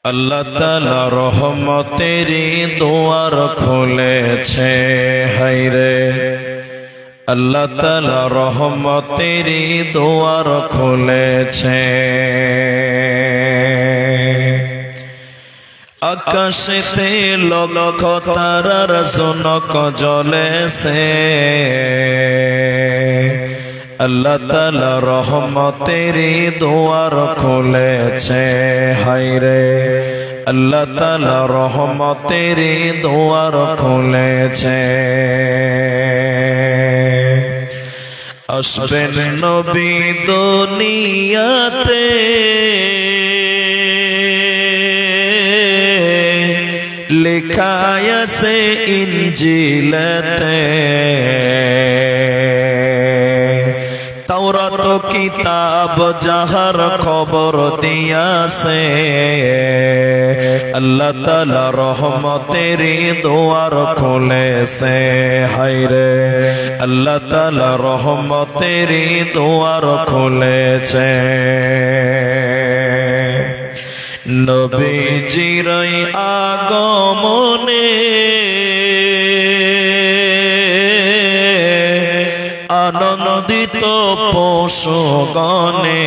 আল্লাহ তাআলা রহমতেরই দুয়ার খুলেছে, হায়রে আল্লাহ তাআলা রহমতেরই দুয়ার খুলেছে। আকাশেতে লক্ষ তারার ঝনক জ্বলেছে, আল্লাহ তাআলা রহমতেরই দুয়ার খুলেছে, হায়রে আল্লাহ তাআলা রহমতেরই দুয়ার খুলেছে। আসবেন নবী দুনিয়াতে, লেখা আছে ইনজিলেতে, তাওরাত কিতাব যাহার খবর দিয়াছে, আল্লাহ তাআলা রহমতেরই দুয়ার খুলেছে, হায়রে আল্লাহ তাআলা রহমতেরই দুয়ার খুলেছে। নবীজির আগমনে আনন্দিত পশুগণে,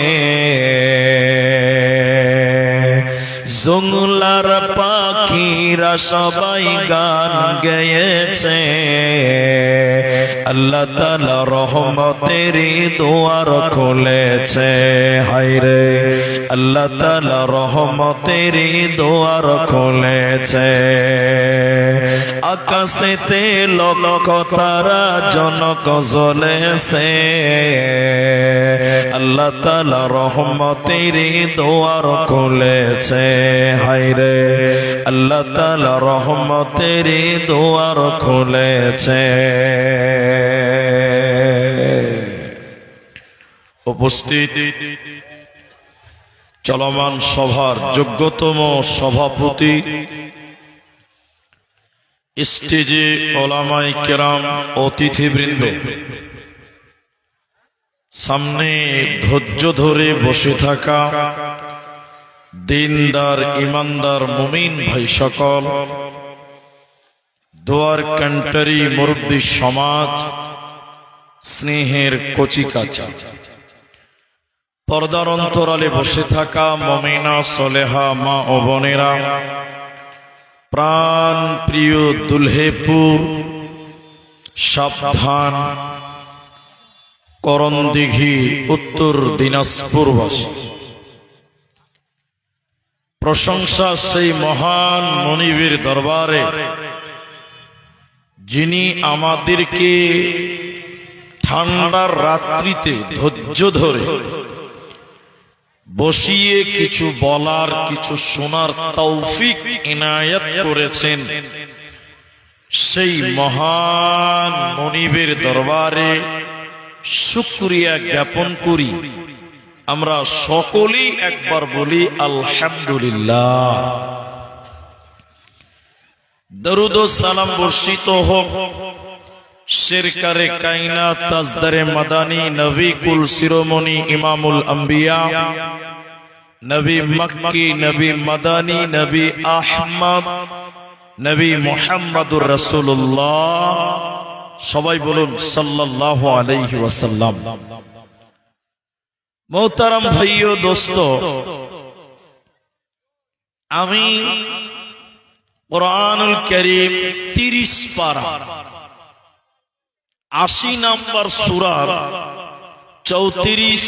জংলার পাখিরা সবাই গান গেয়েছে, আল্লাহ তাআলা রহমতেরই দুয়ার খুলেছে, হায়রে আল্লাহ তাআলা রহমতেরই দুয়ার খুলেছে। আকাশেতে লক্ষ তারা জনক জ্বলেছে, আল্লাহ তাআলা রহমতেরই দুয়ার খুলেছে, হায়রে আল্লাহ তাআলা রহমতেরই দুয়ার খুলেছে। উপস্থিত চলমান সভার যোগ্যতম সভাপতি, স্টেজে ওলামায়ে কেরাম, অতিথিবৃন্দ, সামনে ধৈর্য ধরে বসে থাকা দিনদার ইমানদার মুমিন ভাই সকল, দোয়ার কান্ট্রি মুরব্বী সমাজ, স্নেহের কচিকাচা, পর্দার অন্তরালে বসে থাকা মুমিনা সলেহা মা ও বোনেরা, প্রাণ প্রিয় দুলহেপুর, সাবধান করণদিঘি উত্তর দিনাজপুরবাসী, প্রশংসা সেই মহান মনিবের দরবারে যিনি আমাদেরকে ঠান্ডার রাত্রিতে ধৈর্য ধরে বসিয়ে কিছু বলার, কিছু শোনার তৌফিক ইনায়াত করেছেন। সেই মহান মনিবের দরবারে শুকরিয়া জ্ঞাপন করি। আমরা সকলেই একবার বলি আলহামদুলিল্লাহ। দরুদ ও সালাম বর্ষিত হোক শেরকারে কায়নাত তাজদারে মাদানী নবী কুল শিরোমণি ইমামুল আম্বিয়া, নবী মক্কি, নবী মাদানী, নবী আহমদ, নবী মুহাম্মদুর রাসূলুল্লাহ, সবাই বলুন সাল্লাল্লাহু আলাইহি ওয়াসাল্লাম। মোহতারাম ভাইও দোস্ত, আমি কুরআনুল কারীম 30 পারা 80 নম্বর সূরার 34,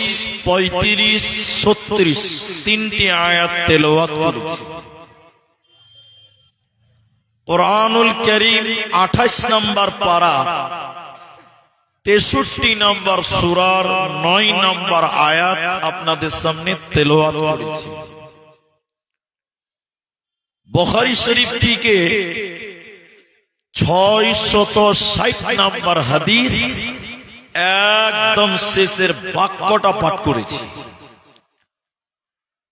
35, 36 তিনটি আয়াত তেলাওয়াত করেছি। কুরআনুল কারীম 28 নম্বর পারা 63 নম্বর সূরার 9 নম্বর আয়াত আপনাদের সামনে তেলাওয়াত করেছি। বুখারী শরীফ থেকে 660 নম্বর হাদিস একদম শেষের বাক্যটা পাঠ করেছি।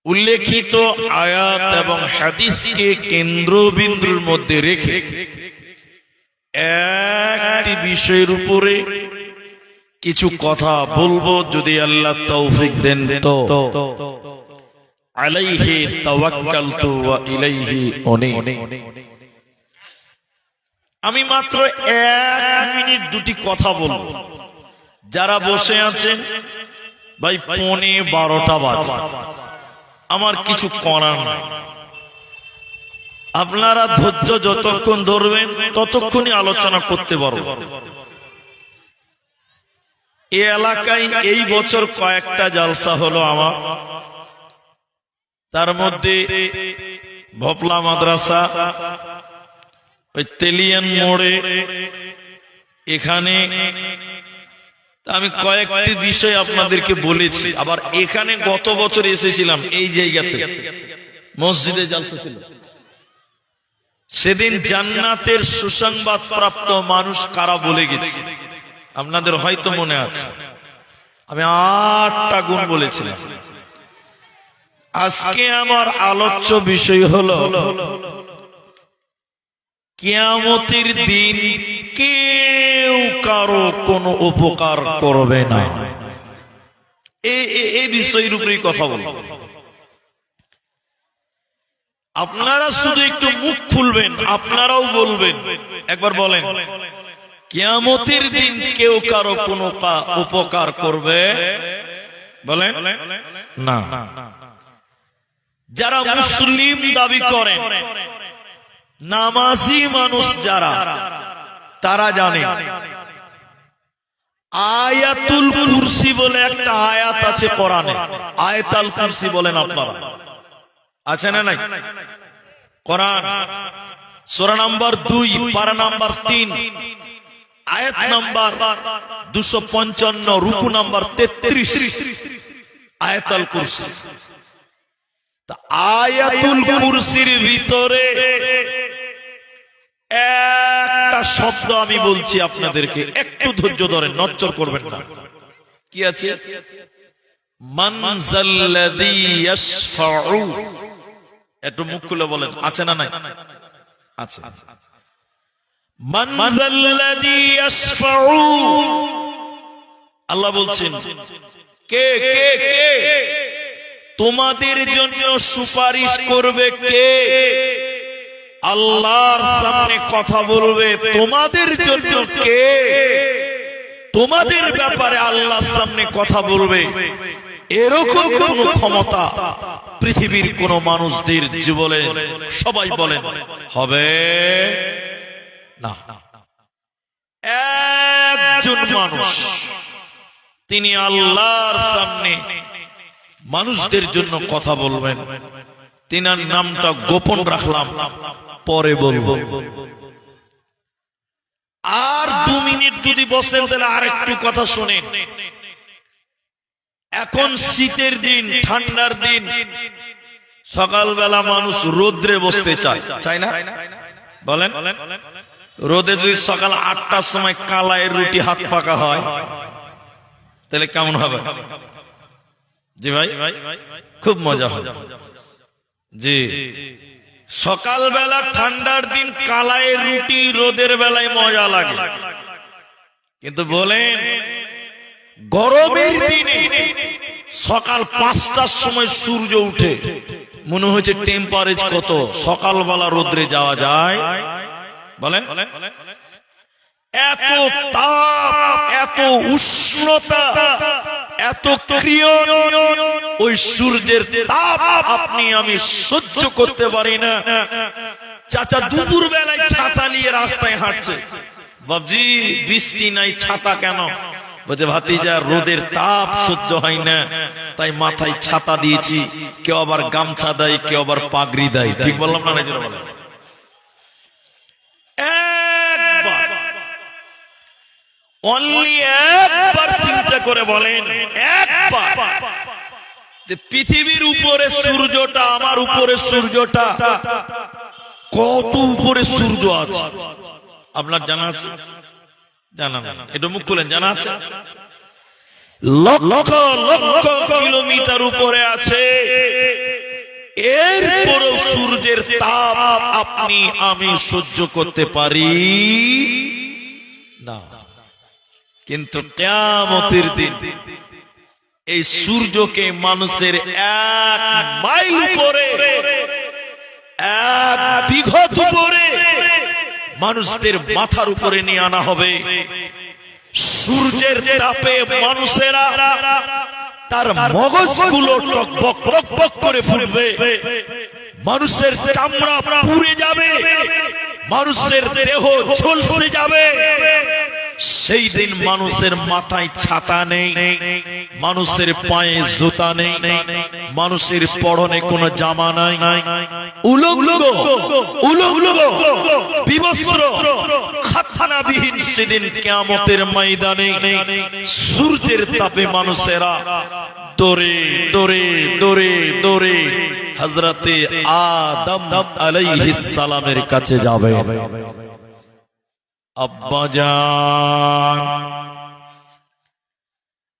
উল্লেখিত আয়াত এবং হাদিসকে কেন্দ্রবিন্দুর মধ্যে রেখে একটি বিষয়ের উপরে কিছু কথা বলবো, যদি আল্লাহ তৌফিক দেন তো। আলাইহি তাওয়াক্কালতু ওয়া ইলাইহি উনীব। আমি মাত্র 1 মিনিট দুটি কথা বলবো। যারা বসে আছেন ভাই, 11:15 বাজে, আমার কিছু করার নাই। আপনারা ধৈর্য যতক্ষণ ধরবেন ততক্ষণই আলোচনা করতে পারবো। এই এলাকায় এই বছর কয়েকটা জালসা হলো আমার, তার মধ্যে ভোপলা মাদ্রাসা, ওই তেলিয়ান মোড়ে, এখানে আমি কয়েকটি বিষয় আপনাদেরকে বলেছি। আবার এখানে গত বছর এসেছিলাম, এই জায়গাতে মসজিদে জালসা ছিল। সেদিন জান্নাতের সুসংবাদ প্রাপ্ত মানুষ কারা বলে গেছি, আপনাদের হয়তো মনে আছে। আমি 8টা গুণ বলেছিলাম। আজকে আমার আলোচ্য বিষয় হলো কিয়ামতের দিন কেউ কারো কোনো উপকার করবে না। এই বিষয়ের উপরেই কথা বলবো। আপনারা শুধু একটু মুখ খুলবেন, আপনারাও বলবেন। একবার বলেন, কিয়ামতের দিন কেউ কারো কোনো উপকার করবে? বলেন না। যারা মুসলিম দাবি করেন, নামাজি মানুষ যারা, তারা জানে আয়াতুল কুরসি বলে একটা আয়াত আছে কোরআনে। আয়াতুল কুরসি বলেন আপনারা, আছে না নাই? কোরআন সূরা নাম্বার 2 পারা নাম্বার 3 আয়াত নাম্বার 255 রুকু নাম্বার 33 আয়াতুল কুরসি। তা আয়াতুল কুরসির ভিতরে একটা শব্দ আমি বলছি আপনাদেরকে, একটু ধৈর্য ধরেন, নড়চড় করবেন না। কি আছে? মান যাল্লাযী ইয়াশফাউ। একটু মুখ খুলে বলেন, আছে না নাই? আছে। মান যাল্লাযী ইয়াশফাউ, আল্লাহ বলছেন কে কে কে তোমাদের জন্য সুপারিশ করবে? কে আল্লাহর সামনে কথা বলবে? তোমাদের জন্য কে তোমাদের ব্যাপারে আল্লাহর সামনে কথা বলবে? এরকম কোন ক্ষমতা পৃথিবীর কোন মানুষদের জীবনে সবাই বলেন হবে না। একজন মানুষ, তিনি আল্লাহর সামনে মানুষদের জন্য কথা বলবেন। তিনার নামটা গোপন রাখলাম, পরে বলবো। আর 2 মিনিট যদি বসেন তাহলে আরেকটু কথা শুনেন। এখন শীতের দিন, ঠান্ডার দিন, সকালবেলা মানুষ রোদ্রে বসতে চায়, চায় না? বলেন, রোদে যদি সকাল 8টার সময় কালাইয়ের রুটি হাত পাকা হয় তাহলে কেমন হবে? জি ভাই, খুব মজা হবে। জি, সকালবেলা ঠান্ডার দিন কালাইয়ের রুটি রোদের বেলায় মজা লাগে, কিন্তু বলেন গরমের দিনে সকাল 5টার সময় সূর্য উঠে, মনে হচ্ছে টেম্পারেচার কত, সকালবেলা রোদ্রে যাওয়া যায়? বলেন, এত তাপ, এত উষ্ণতা, এত ক্রিয়ন, ওই সূর্যের তাপ আপনি আমি সহ্য করতে পারি না। চাচা দুপুর বেলায় ছাতা নিয়ে রাস্তায় হাঁটছে, বাবজি বৃষ্টি নাই, ছাতা কেন? বলছে ভাতিজা রোদের তাপ সহ্য হয় না, তাই মাথায় ছাতা দিয়েছি। কেউ আবার গামছা দেয়, কেউ আবার পাগড়ি দেয়। ঠিক বললাম না? একবার, অনলি একবার চিন্তা করে বলেন, একবার, যে পৃথিবীর উপরে সূর্যটা, আমার উপরে সূর্যটা, কত উপরে সূর্য আছে আপনার জানা আছে? জানা না? এটা মুখ খুলেন, জানা আছে? লক্ষ লক্ষ কিলোমিটার উপরে আছে। এরপরও সূর্যের তাপ আপনি আমি সহ্য করতে পারি না। কিন্তু কিয়ামতের দিন এই সূর্যকে মানুষের 1 মাইল উপরে, 1 বিঘত উপরে মানুষদের মাথার উপরে নিয়ে আনা হবে। সূর্যের তাপে মানুষেরা তার মগজগুলো টকবক টকবক করে ফুটবে, মানুষের চামড়া পুড়ে যাবে, মানুষের দেহ ঝলসে যাবে। সেই দিন মানুষের মাথায় ছাতা নেই, মানুষের পায়ে জুতা নেই, মানুষের পরনে কোনো জামা নাই, উলঙ্গ উলঙ্গ বিবস্ত্র খাতনাবিহীন সেদিন কিয়ামতের ময়দানে সূর্যের তাপে মানুষেরা দৌড়ে দৌড়ে দৌড়ে দৌড়ে হযরতে আদম আলাইহিস সালামের কাছে যাবে। আব্বাজান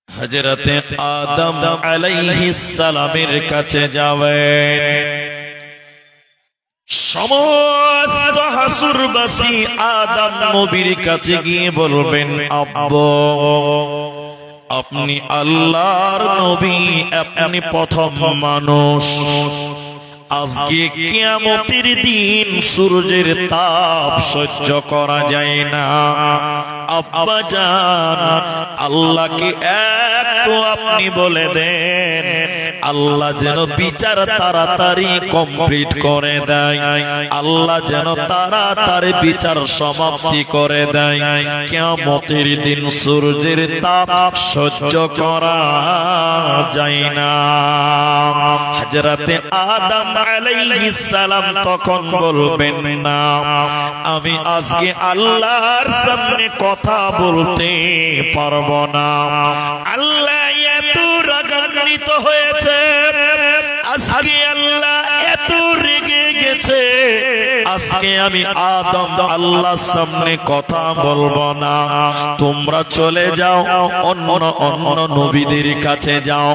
হযরতে আদম আলাইহিস সালামের কাছে যাবেন। সমস্ত হাসুরবাসী আদম নবীর কাছে গিয়ে বলবেন, আব্বা আপনি আল্লাহর নবী, আপনি প্রথম মানুষ। আজকে কিয়ামতের দিন সূর্যের তাপ সহ্য করা যায় না। আব্বা জান আল্লাহকে একটু আপনি বলে দেন, আল্লাহ যেন বিচার তাড়াতাড়ি কমপ্লিট করে দেয়, আল্লাহ যেন তাড়াতাড়ি বিচার সমাপ্তি করে দেয়। কিয়ামতের দিন সূর্যের তাপ সহ্য করা যায় না। হযরতে আদম আলাইহিস সালাম তখন বলবেন, না আমি আজকে আল্লাহর সামনে কথা বলতে পারবো না। আল্লাহ এত রাগান্বিত হয়েছে, আজকে আল্লাহ এত রেগে গেছে, আজকে আমি আদম আল্লাহর সামনে কথা বলবো না। তোমরা চলে যাও, অন্য অন্য নবীদের কাছে যাও।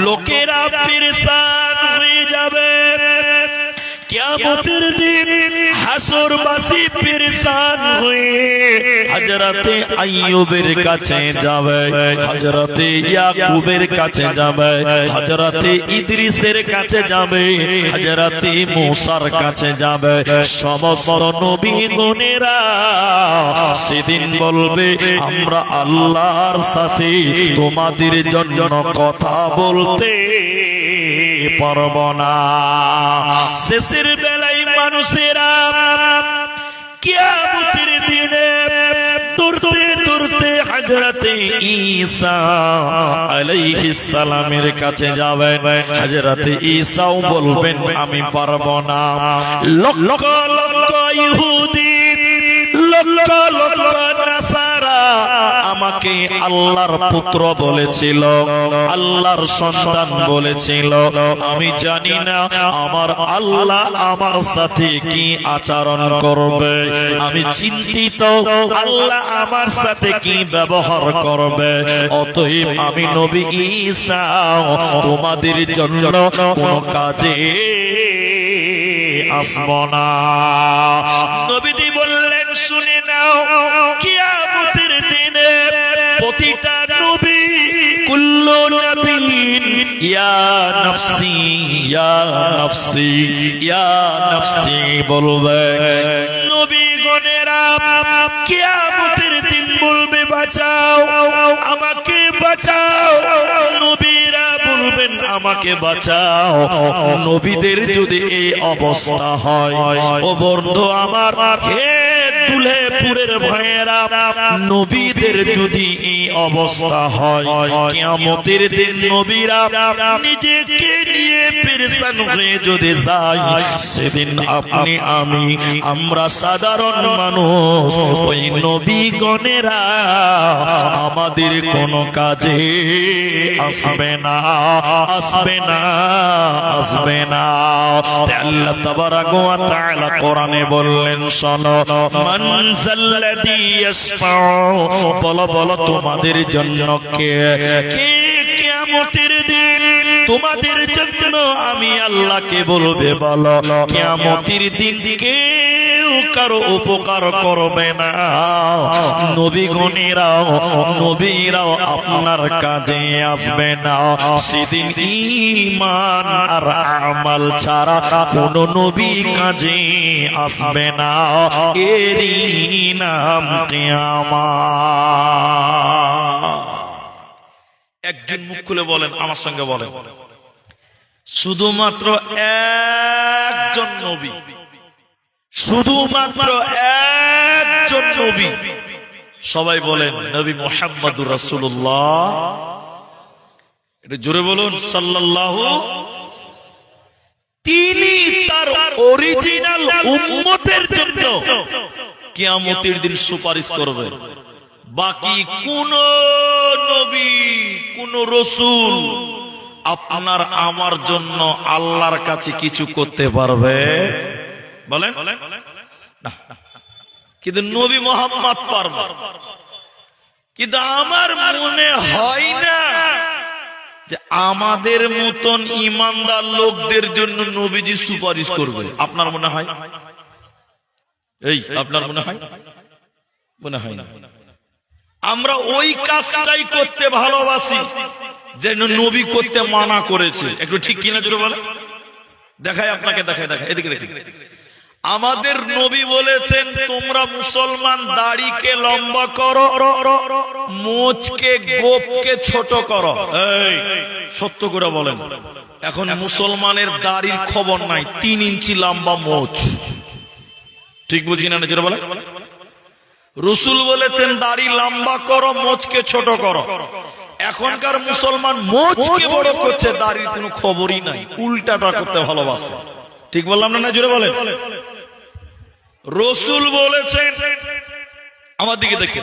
লোকেরা পেরেশান হয়ে যাবে। কিয়ামতের দিন হাসরবাসী পেরেশান হয়ে হযরতে আইয়ুবের কাছে যাবে, হযরতে ইয়াকুবের কাছে যাবে, হযরতে ইদ্রিসের কাছে যাবে, হযরতে মূসার কাছে যাবে। সমস্ত নবীগণেরা সেদিন বলবে, আমরা আল্লাহর সাথে তোমাদের জন্য কথা বলতে পারব না। শেষের বেলায় মানুষেরা কিয়ামতের দিনে দৌড়তে দৌড়তে হযরতে ঈসা আলাইহিস সালামের কাছে যাবেন। হযরতে ঈসাও বলবেন, আমি পারব না। লক্ষ লক্ষ ইহুদি, লক্ষ লক্ষ নাসারা আমাকে আল্লাহর পুত্র বলেছিল, আল্লাহর সন্তান বলেছিল। আমি জানি না আমার আল্লাহ আমার সাথে কি আচরণ করবে, আমি চিন্তিত আল্লাহ আমার সাথে কি ব্যবহার করবে। অতএব আমি নবী ঈসা তোমাদের জন্য কোন কাজে আসব না। নবীজি বললেন, শুনে নাও, কিয়ামতের দিনে প্রতিটা নবী কুল্লু নবীন ইয়া নফসি ইয়া নফসি ইয়া নফসি বলবে। নবীগণেরা কিয়ামতের দিন বলবে, বাঁচাও আমাকে বাঁচাও। নবীরা বলবেন, আমাকে বাঁচাও। নবীদের যদি এই অবস্থা হয়, ও বন্ধু আমার, হে দুলহেপুরের ভাইয়েরা, নবীদের যদি এই অবস্থা হয়, কিয়ামতের দিন নবীরা নিজেকে নিয়ে পেরেশান হয়ে যদি যায়, সেদিন আপনি আমি আমরা সাধারণ মানুষ, ওই নবীগণেরা আমাদের কোনো কাজে আসবে না, আসবে না, আসবে না। আল্লাহ তাবারাক ওয়া তাআলা কোরআনে বললেন, শোনো, মান যাল্লাযী ইয়াশফাউ, বলো বলো তোমাদের জন্য কে কে কিয়ামতের দিন তোমাদের জন্য আমি আল্লাহকে বলবে, বলো কিয়ামতের দিন কেউ কারো উপকার করবে না। নবীরাও আপনার কাজে আসবে না। সেদিন ঈমান আর আমাল ছাড়া কোন নবী কাজে আসবে না। এরই নাম কিয়ামত। একজন মুখ খুলে বলেন, আমার সঙ্গে বলেন, শুধুমাত্র একজন নবী, শুধুমাত্র একজন নবী, সবাই বলেন নবী মুহাম্মদুর রাসূলুল্লাহ। এটা জোরে বলুন, সাল্লাল্লাহু। তিনি তার অরিজিনাল উম্মতের জন্য কিয়ামতের দিন সুপারিশ করবেন। বাকি কোন নবী, কোন রাসূল আপনার আমার জন্য আল্লাহর কাছে কিছু করতে পারবে? বলেন না। কিন্তু নবী মুহাম্মদ পারবে। কিন্তু আমার মনে হয় না যে আমাদের মতন ঈমানদার লোকদের জন্য নবীজি সুপারিশ করবে। আপনার মনে হয়? এই আপনার মনে হয়? মনে হয় না। আমরা ওই কাজটাই করতে ভালোবাসি যেন নবী করতে মানা করেছে। একটু ঠিক কিনা জোরে বলে দেখায় আপনাকে, দেখায় এদিকে রেখে। আমাদের নবী বলেছেন তোমরা মুসলমান দাড়িকে লম্বা করো, মোচকে গোপকে ছোট করো। এই সত্য করে বলেন, এখন মুসলমানের দাড়ির খবর নাই, 3 ইঞ্চি লম্বা মোচ। ঠিক বুঝি না জোরে বলে? রাসূল বলেছেন দাড়ি লম্বা করো, মোচকে ছোট করো। এখনকার মুসলমান মোচকে বড় করছে, দাড়ির কোনো খবরই নাই, উল্টাটা করতে ভালোবাসে। ঠিক বললাম না? জোরে বলেন। রাসূল বলেছেন, আমার দিকে দেখে,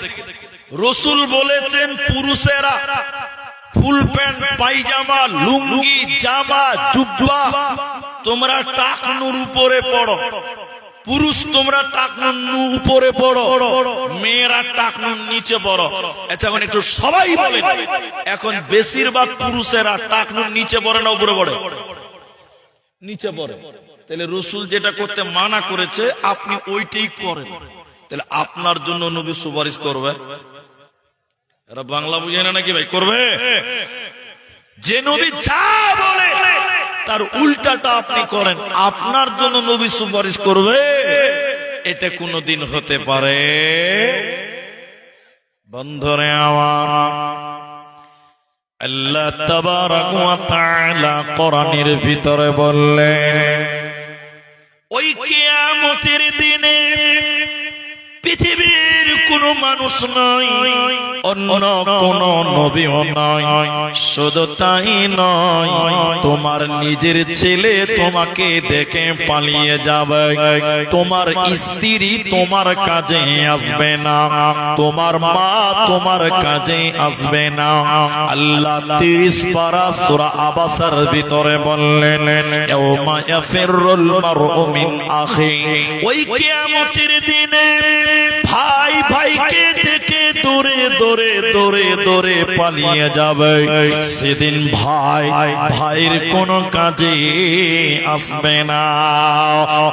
রাসূল বলেছেন পুরুষেরা ফুল প্যান্ট, পায়জামা, লুঙ্গি, জামা, জুব্বা তোমরা টাকনুর উপরে পড়ো। পুরুষ তোমরা টাকনুর উপরে পড়ো, মেয়েরা টাকনুর নিচে পড়ো। আচ্ছা এখন একটু সবাই বলেন, এখন বেশিরভাগ পুরুষেরা টাকনুর নিচে পড়ে না উপরে পড়ে? নিচে পড়ে। তাহলে রাসূল যেটা করতে মানা করেছে আপনি ওইটাই করেন, তাহলে আপনার জন্য নবী সুপারিশ করবে? এরা বাংলা বুঝে না নাকি ভাই? করবে। যে নবী যা বলে তার উল্টাটা আপনি করেন, আপনার জন্য নবী সুপারিশ করবে? এটা কোনদিন হতে পারে? বন্ধুরে আমার, আল্লাহ তাবারাক ওয়া তাআলা কোরআনের ভিতরে বললেন ওই কিয়ামতের দিনে পৃথিবীর কোন মানুষ নয়, অন্য কোন নবীও নয়, শুধু তাই নয়, তোমার নিজের ছেলে তোমাকে দেখে পালিয়ে যাবে, তোমার স্ত্রী তোমার কাজে আসবে না, তোমার মা তোমার কাজে আসবে না। আল্লাহ 30 পারা সূরা আবাসার ভিতরে বললেন ইয়াউমা ইয়াফিরুল মারউ মিন আখি। ওই কিয়ামতের দিনে ভাই ভাইকে দেখে দৌড়ে দৌড়ে দৌড়ে দৌড়ে পালিয়ে যাবে। সেদিন ভাই ভাইয়ের কোনো কাজে আসবে না।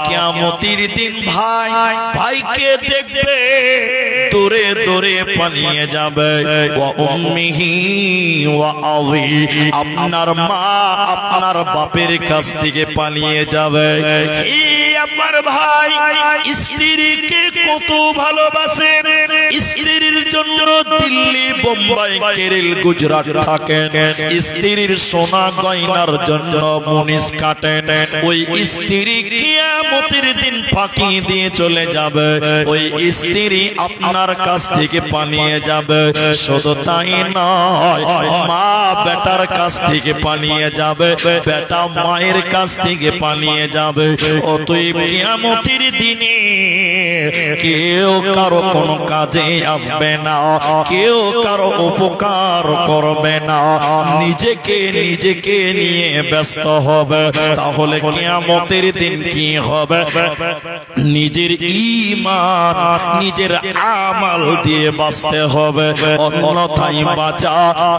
কিয়ামতের দিন ভাই ভাইকে দেখবে দৌড়ে দৌড়ে পালিয়ে যাবে। ওয়া উম্মিহি ওয়া আবি, আপনার মা আপনার বাপের কাছ থেকে পালিয়ে যাবে। আমার ভাই স্ত্রীকে কত ভালোবাসেন, স্ত্রীর জন্য দিল্লি, বোম্বাই, কেরল, গুজরাট থাকেন, স্ত্রীর সোনা গয়নার জন্য মুনিশ কাটেন। ওই স্ত্রী কিয়ামতের দিন ফাঁকি দিয়ে চলে যাবে, ওই স্ত্রী আপনার কাছ থেকে পালিয়ে যাবে। শুধু তাই নয়, মা বেটার কাছ থেকে পালিয়ে যাবে, বেটা মায়ের কাছ থেকে পালিয়ে যাবে। অতএব কিয়ামতের দিনে কেউ কারো কোনো কাজে আসবে না, কেউ কারো উপকার করবে না, নিজেকে নিয়ে ব্যস্ত হবে। তাহলে কিয়ামতের দিন কি হবে? নিজের ঈমান নিজের আমল দিয়ে বাঁচতে হবে, অন্যথায় বাঁচা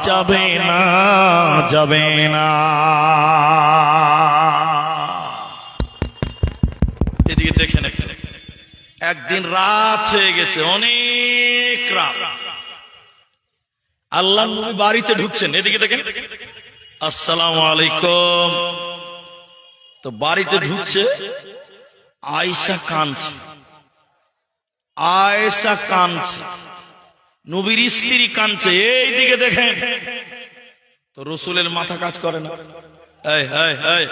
যাবে না, যাবে না। এদিকে দেখেন, একদিন রাত হয়ে গেছে, অনেক রাত। আল্লাহ নবী বাড়িতে ঢুকছেন, এদিকে দেখেন, আসসালামু আলাইকুম। তো বাড়িতে ঢুকছে, আয়েশা কাঁদছে, আয়েশা কাঁদছে, নবীর স্ত্রী কাঁদছে, এইদিকে দেখেন। তো রসুলের মাথা কাজ করে না। এই এই এই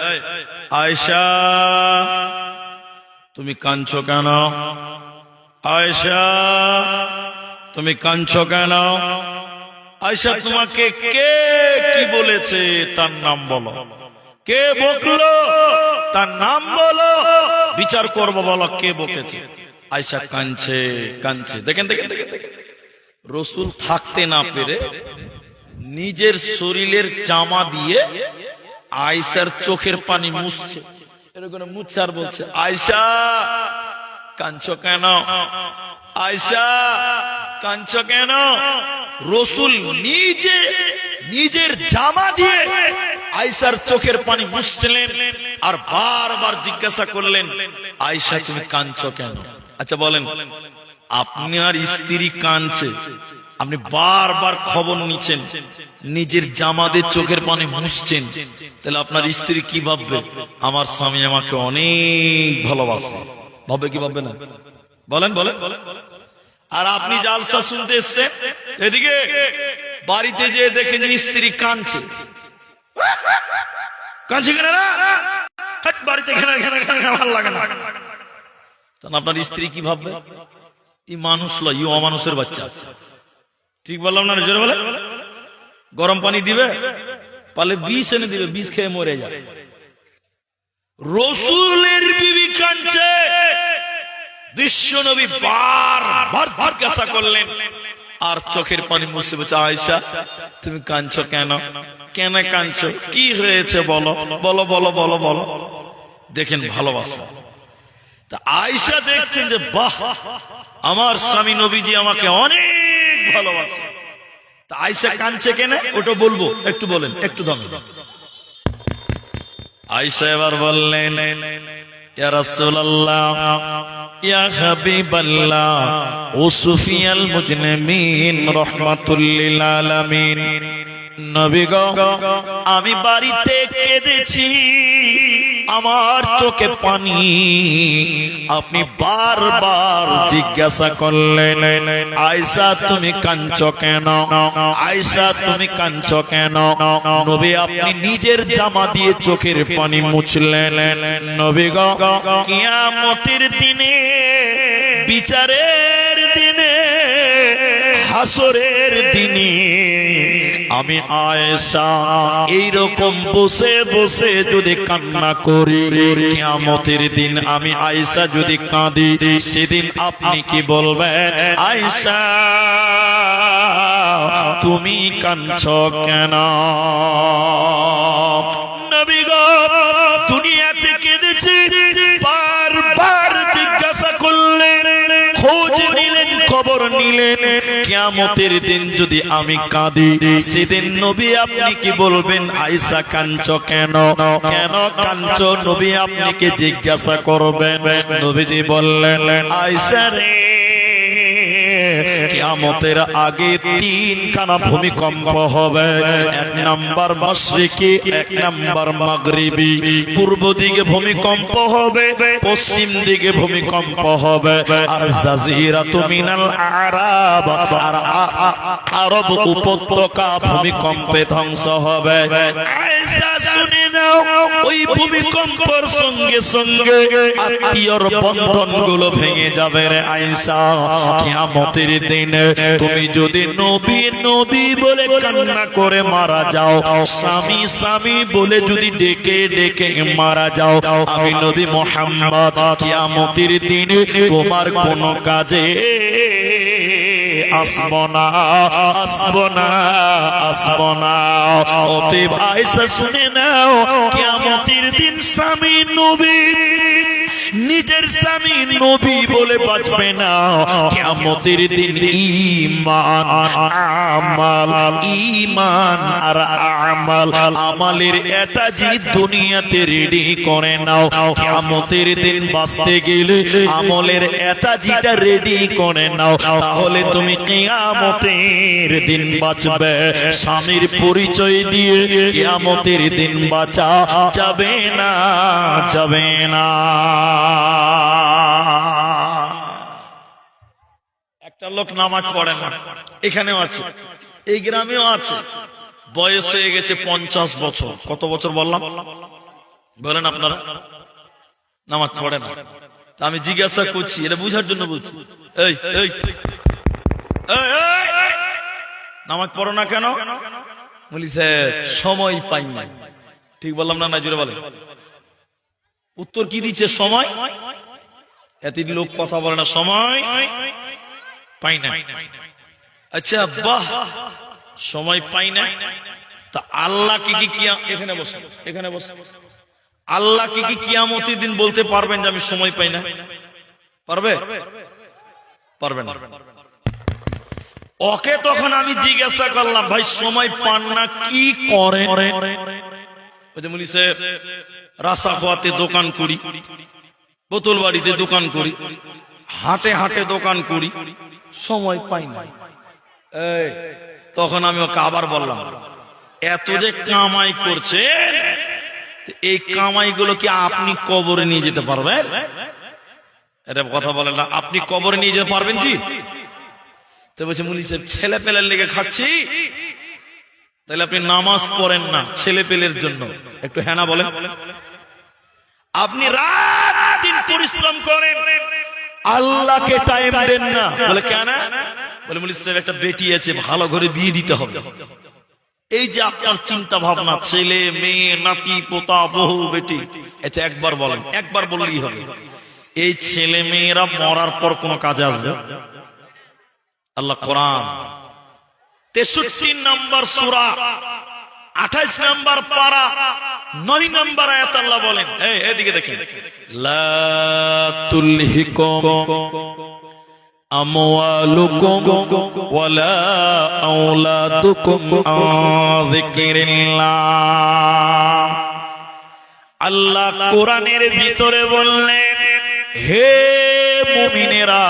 আয়েশা, তুমি কাঁদছো কেন? আয়েশা, তুমি কাঁদছো কেন? আয়েশা, তোমাকে কে কি বলেছে তার নাম বলো, কে বকলো তার নাম বলো, বিচার করবো, বলো কে বকেছে। আয়েশা কাঁদছে কাঁদছে। দেখেন দেখেন দেখেন দেখেন, রসুল থাকতে না পেরে নিজের শরীরের জামা দিয়ে আয়েশার চোখের পানি মুছছে, এরকম মুছছে আর বলছে, আয়েশা কাঁদছো কেন? আয়েশা কাঁদছো কেন? রসুল নিজে নিজের জামা দিয়ে আয়েশার চোখের পানি মুছছিলেন আর বারবার জিজ্ঞাসা করলেন, আয়েশা তুমি কাঁদছো কেন? আচ্ছা বলেন, আপনার স্ত্রী কাঁদছে, আপনি বারবার খবর নিচ্ছেন, নিজের জামা দিয়ে চোখের পানি মুছছেন, তাহলে আপনার স্ত্রী কি ভাববে? আমার স্বামী আমাকে অনেক ভালোবাসে। ভাববে কি ভাববে না? বলেন বলেন। আর আপনি জালসা শুনতে এসছেন, এদিকে বাড়িতে যে দেখেন স্ত্রী কাঁদছে, কাঁদছে কেন না? বাড়িতে ভালো লাগে না। আপনার স্ত্রী কি ভাববে? ই মানুষ লয়, ই অমানুষের বাচ্চা আছে। ঠিক বললাম না? জোরে বলে। গরম পানি দিবে, পালে বিষ এনে দিবে, বিষ খেয়ে মরে যায়। রসুলের বিবি কাঁদছে, বিশ্ব নবী বারবার জিজ্ঞাসা করলেন আর চোখের পানি মুছতে বলছে, আয়েশা তুমি কাঁদছো কেন? কেন কাঁদছো? কি হয়েছে বলো বলো বলো বলো বলো। দেখেন ভালোবাসা। তা আয়েশা দেখছেন যে বাহ, আমার স্বামী নবীজি আমাকে অনেক ভালোবাসে। তা আয়েশা কাঁদছে কেন ওটা বলবো, একটু বলেন, একটু দাম। আয়েশা এবার বললেন, ইয়া রাসূলুল্লাহ, ইয়া হাবিবাল্লাহ, উসফিয়াল মুজনিমিন রাহমাতুল লিল আলামিন। নবী গো, আমি বাড়িতে কেঁদেছি, আমার চোখে পানি, আপনি বারবার জিজ্ঞাসা করলেন, আয়েশা তুমি কাঁদছো কেন? আয়েশা তুমি কাঁদছো কেন? নবী আপনি নিজের জামা দিয়ে চোখের পানি মুছলেন। নবী গো, কিয়ামতের দিনে, বিচারের দিনে, হাসরের দিনে আমি আয়েশা এইরকম বসে বসে যদি কান্না করি, কিয়ামতের দিন আমি আয়েশা যদি কাঁদি, সেদিন আপনি কি বলবেন? আয়েশা তুমি কাঁদছো কেন? নবী গো, দুনিয়াতে কেঁদেছি, বারবার জিজ্ঞাসা করলেন, খোঁজ নিলেন, খবর নিলেন, কিয়ামতের দিন যদি আমি কাঁদি, সেদিন নবী আপনি কি বলবেন? আয়েশা কাঁদছো কেন? কেন কাঁদছো? নবী আপনি কি জিজ্ঞাসা করবেন? নবীজি বললেন, আয়েশা রে, কিয়ামতের আগে তিনখানা ভূমিকম্প হবে। এক নাম্বার মাশরিকি, এক নাম্বার মাগরিবি। পূর্ব দিকে ভূমিকম্প হবে, পশ্চিম দিকে ভূমিকম্প হবে। আর জাজিরাতু মিনাল আরাব, আর আরব উপত্যকা ভূমিকম্পে ধ্বংস হবে। আয়েশা শুনে নাও, ওই ভূমিকম্পের সঙ্গে সঙ্গে আত্মীয়র বন্ধনগুলো ভেঙে যাবে রে আয়েশা। কিয়ামতের দিনে তুমি যদি নবী নবী বলে কান্না করে মারা যাও, স্বামী স্বামী বলে যদি ডেকে ডেকে মারা যাও, আমি নবী মুহাম্মদ কিয়ামতের দিনে তোমার কোন কাজে আসবো না, আসবো না, আসবো না। অতএব আয়েশা শুনে নাও, কিয়ামতের দিন স্বামী নবী নিজের স্বামী নবী বলে বাঁচবে না। কিয়ামতের দিন ঈমান আমাল, ঈমান আর আমাল, আমালের এটা যে দুনিয়াতে রেডি করে নাও। কিয়ামতের দিন বাঁচতে গেলে আমলের এটা যেটা রেডি করে নাও, তাহলে তুমি কিয়ামতের দিন বাঁচবে। স্বামীর পরিচয় দিয়ে কিয়ামতের দিন বাঁচা যাবে না, যাবে না। একটা লোক নামাজ পড়ে না, এখানেও আছে, এই গ্রামেও আছে, বয়স হয়ে গেছে 50 বছর। কত বছর বললাম বলেন আপনারা? নামাজ পড়ে না। আমি জিজ্ঞাসা করছি, এটা বুঝার জন্য বলছি, এই এই নামাজ পড়ো না কেন? বলি স্যার সময় পাই না। ঠিক বললাম না? না জুড়ে বলেন। উত্তর কি দিচ্ছে? সময়। এত লোক কথা বলে না, সময় পাই না। আচ্ছা বাহ, সময় পাই না। তা আল্লাহ কি এখানে বসে, এখানে বসে, আল্লাহ কি কিয়ামতের দিন বলতে পারবেন যে আমি সময় পাই না? পারবে? পারবে না। ওকে তখন আমি জিজ্ঞাসা করলাম, ভাই সময় পান না কি করেন? বলি স্যার রাসা খোয়াতে দোকান করি, বোতল বাড়িতে দোকান করি, হাটে হাটে দোকান করি, সময় পাই না। তখন আমি ওকে আবার বললাম, এত যে কামাই করছেন, এই কামাই গুলো কি আপনি কবরে নিয়ে যেতে পারবেন? এটা কথা বলেন না, আপনি কবরে নিয়ে যেতে পারবেন কি? তো বলছে মুলি সাহেব ছেলে পেলের লেগে খাচ্ছি। তাহলে আপনি নামাজ পড়েন না ছেলে পেলের জন্য? একটু হ্যাঁ না বলেন। আপনি রাত দিন পরিশ্রম করেন, আল্লাহকে টাইম দেন না। বলে কেন? বলে মুলি সাহেব একটা বেটি আছে, ভালো ঘরে বিয়ে দিতে হবে। এই যে আপনার চিন্তা ভাবনা, ছেলে মেয়ে নাতি পোতা বহু বেটি, এটা একবার বলেন, একবার বললেই হবে। এই ছেলে মেয়েরা মরার পর কোন কাজে আসবে? আল্লাহ কোরআন 63 নম্বর সূরা 28 নম্বর পারা 9 নম্বর আয়াত আল্লাহ বলেন, এদিকে দেখেন, লা তুলহিকুম আমওয়ালুকুম ওয়ালা আওলাদুকুম আন যিকরিল্লাহ। আল্লাহ কোরআনের ভিতরে বললেন, হে মুমিনেরা,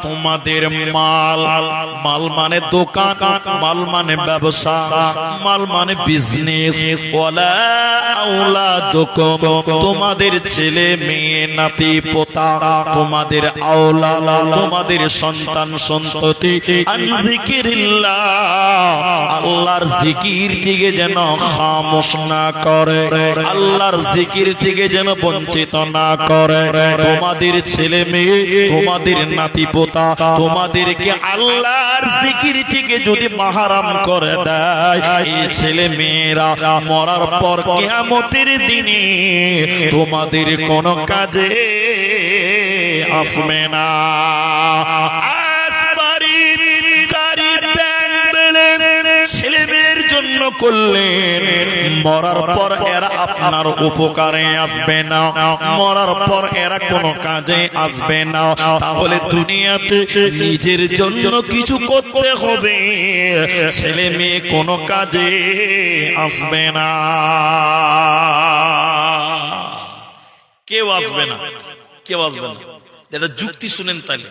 তোমাদের মাল, মাল মানে দোকান, মাল মানে ব্যবসা, মাল মানে বিজনেস, ওয়ালা আওলাদুকুম, তোমাদের ছেলে মেয়ে নাতি পোতা, তোমাদের আওলাদ, তোমাদের সন্তান সন্ততি, আন যিকরিল্লাহ, আল্লাহর জিকির থেকে যেন খামোশ না করে, আল্লাহর জিকির থেকে যেন বঞ্চিত না করে। তোমাদের ছেলে মেয়ে, তোমাদের নাতি পোতা, তোমাদেরকে আল্লাহর জিকির থেকে যদি মাহারাম করে দেয়, এই ছেলে মেয়েরা মরার পর কিয়ামতের দিনে তোমাদের কোনো কাজে আসবে না। ছেলে মেয়ের জন্য করলেন, মরার পর এরা আপনার উপকারে আসবে না, মরার পর এরা কোনো কাজে আসবে না। তাহলে দুনিয়াতে নিজের জন্য কিছু করতে হবে, ছেলে মেয়ে কোনো কাজে আসবে না, কেউ আসবে না, কেউ আসবে না। এটা যুক্তি শুনেন তাহলে।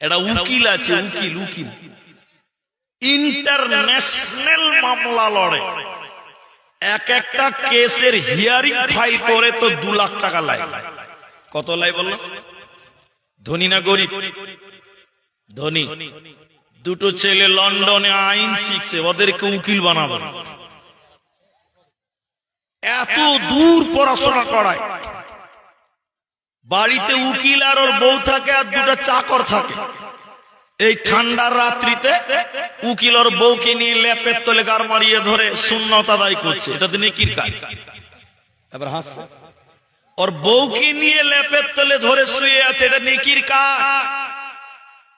এটা উকিল আছে, উকিল, উকিল ইন্টারন্যাশনাল মামলা লড়ে, এক একটা কেসের হিয়ারিং ফাইল করে তো 2 লাখ টাকা লাগে। কত লাই বললো? ধনী না গরিব? ধনী। দুটো ছেলে লন্ডনে আইন শিখছে, ওদেরকে উকিল বানাবে, এত দূর পড়াশোনা করায়। বাড়িতে উকিল আর ওর বউ থাকে, আর 2টা চাকর থাকে। এই ঠান্ডার রাত্রিতে উকিল ওর বউকে নিয়ে লেপের তলে গার মারিয়ে ধরে সুন্নত আদায় করছে, এটা তো নেকির কাজ। এবার হাসছে, ওর বউকে নিয়ে লেপের তলে ধরে শুয়ে আছে, এটা নেকির কাজ।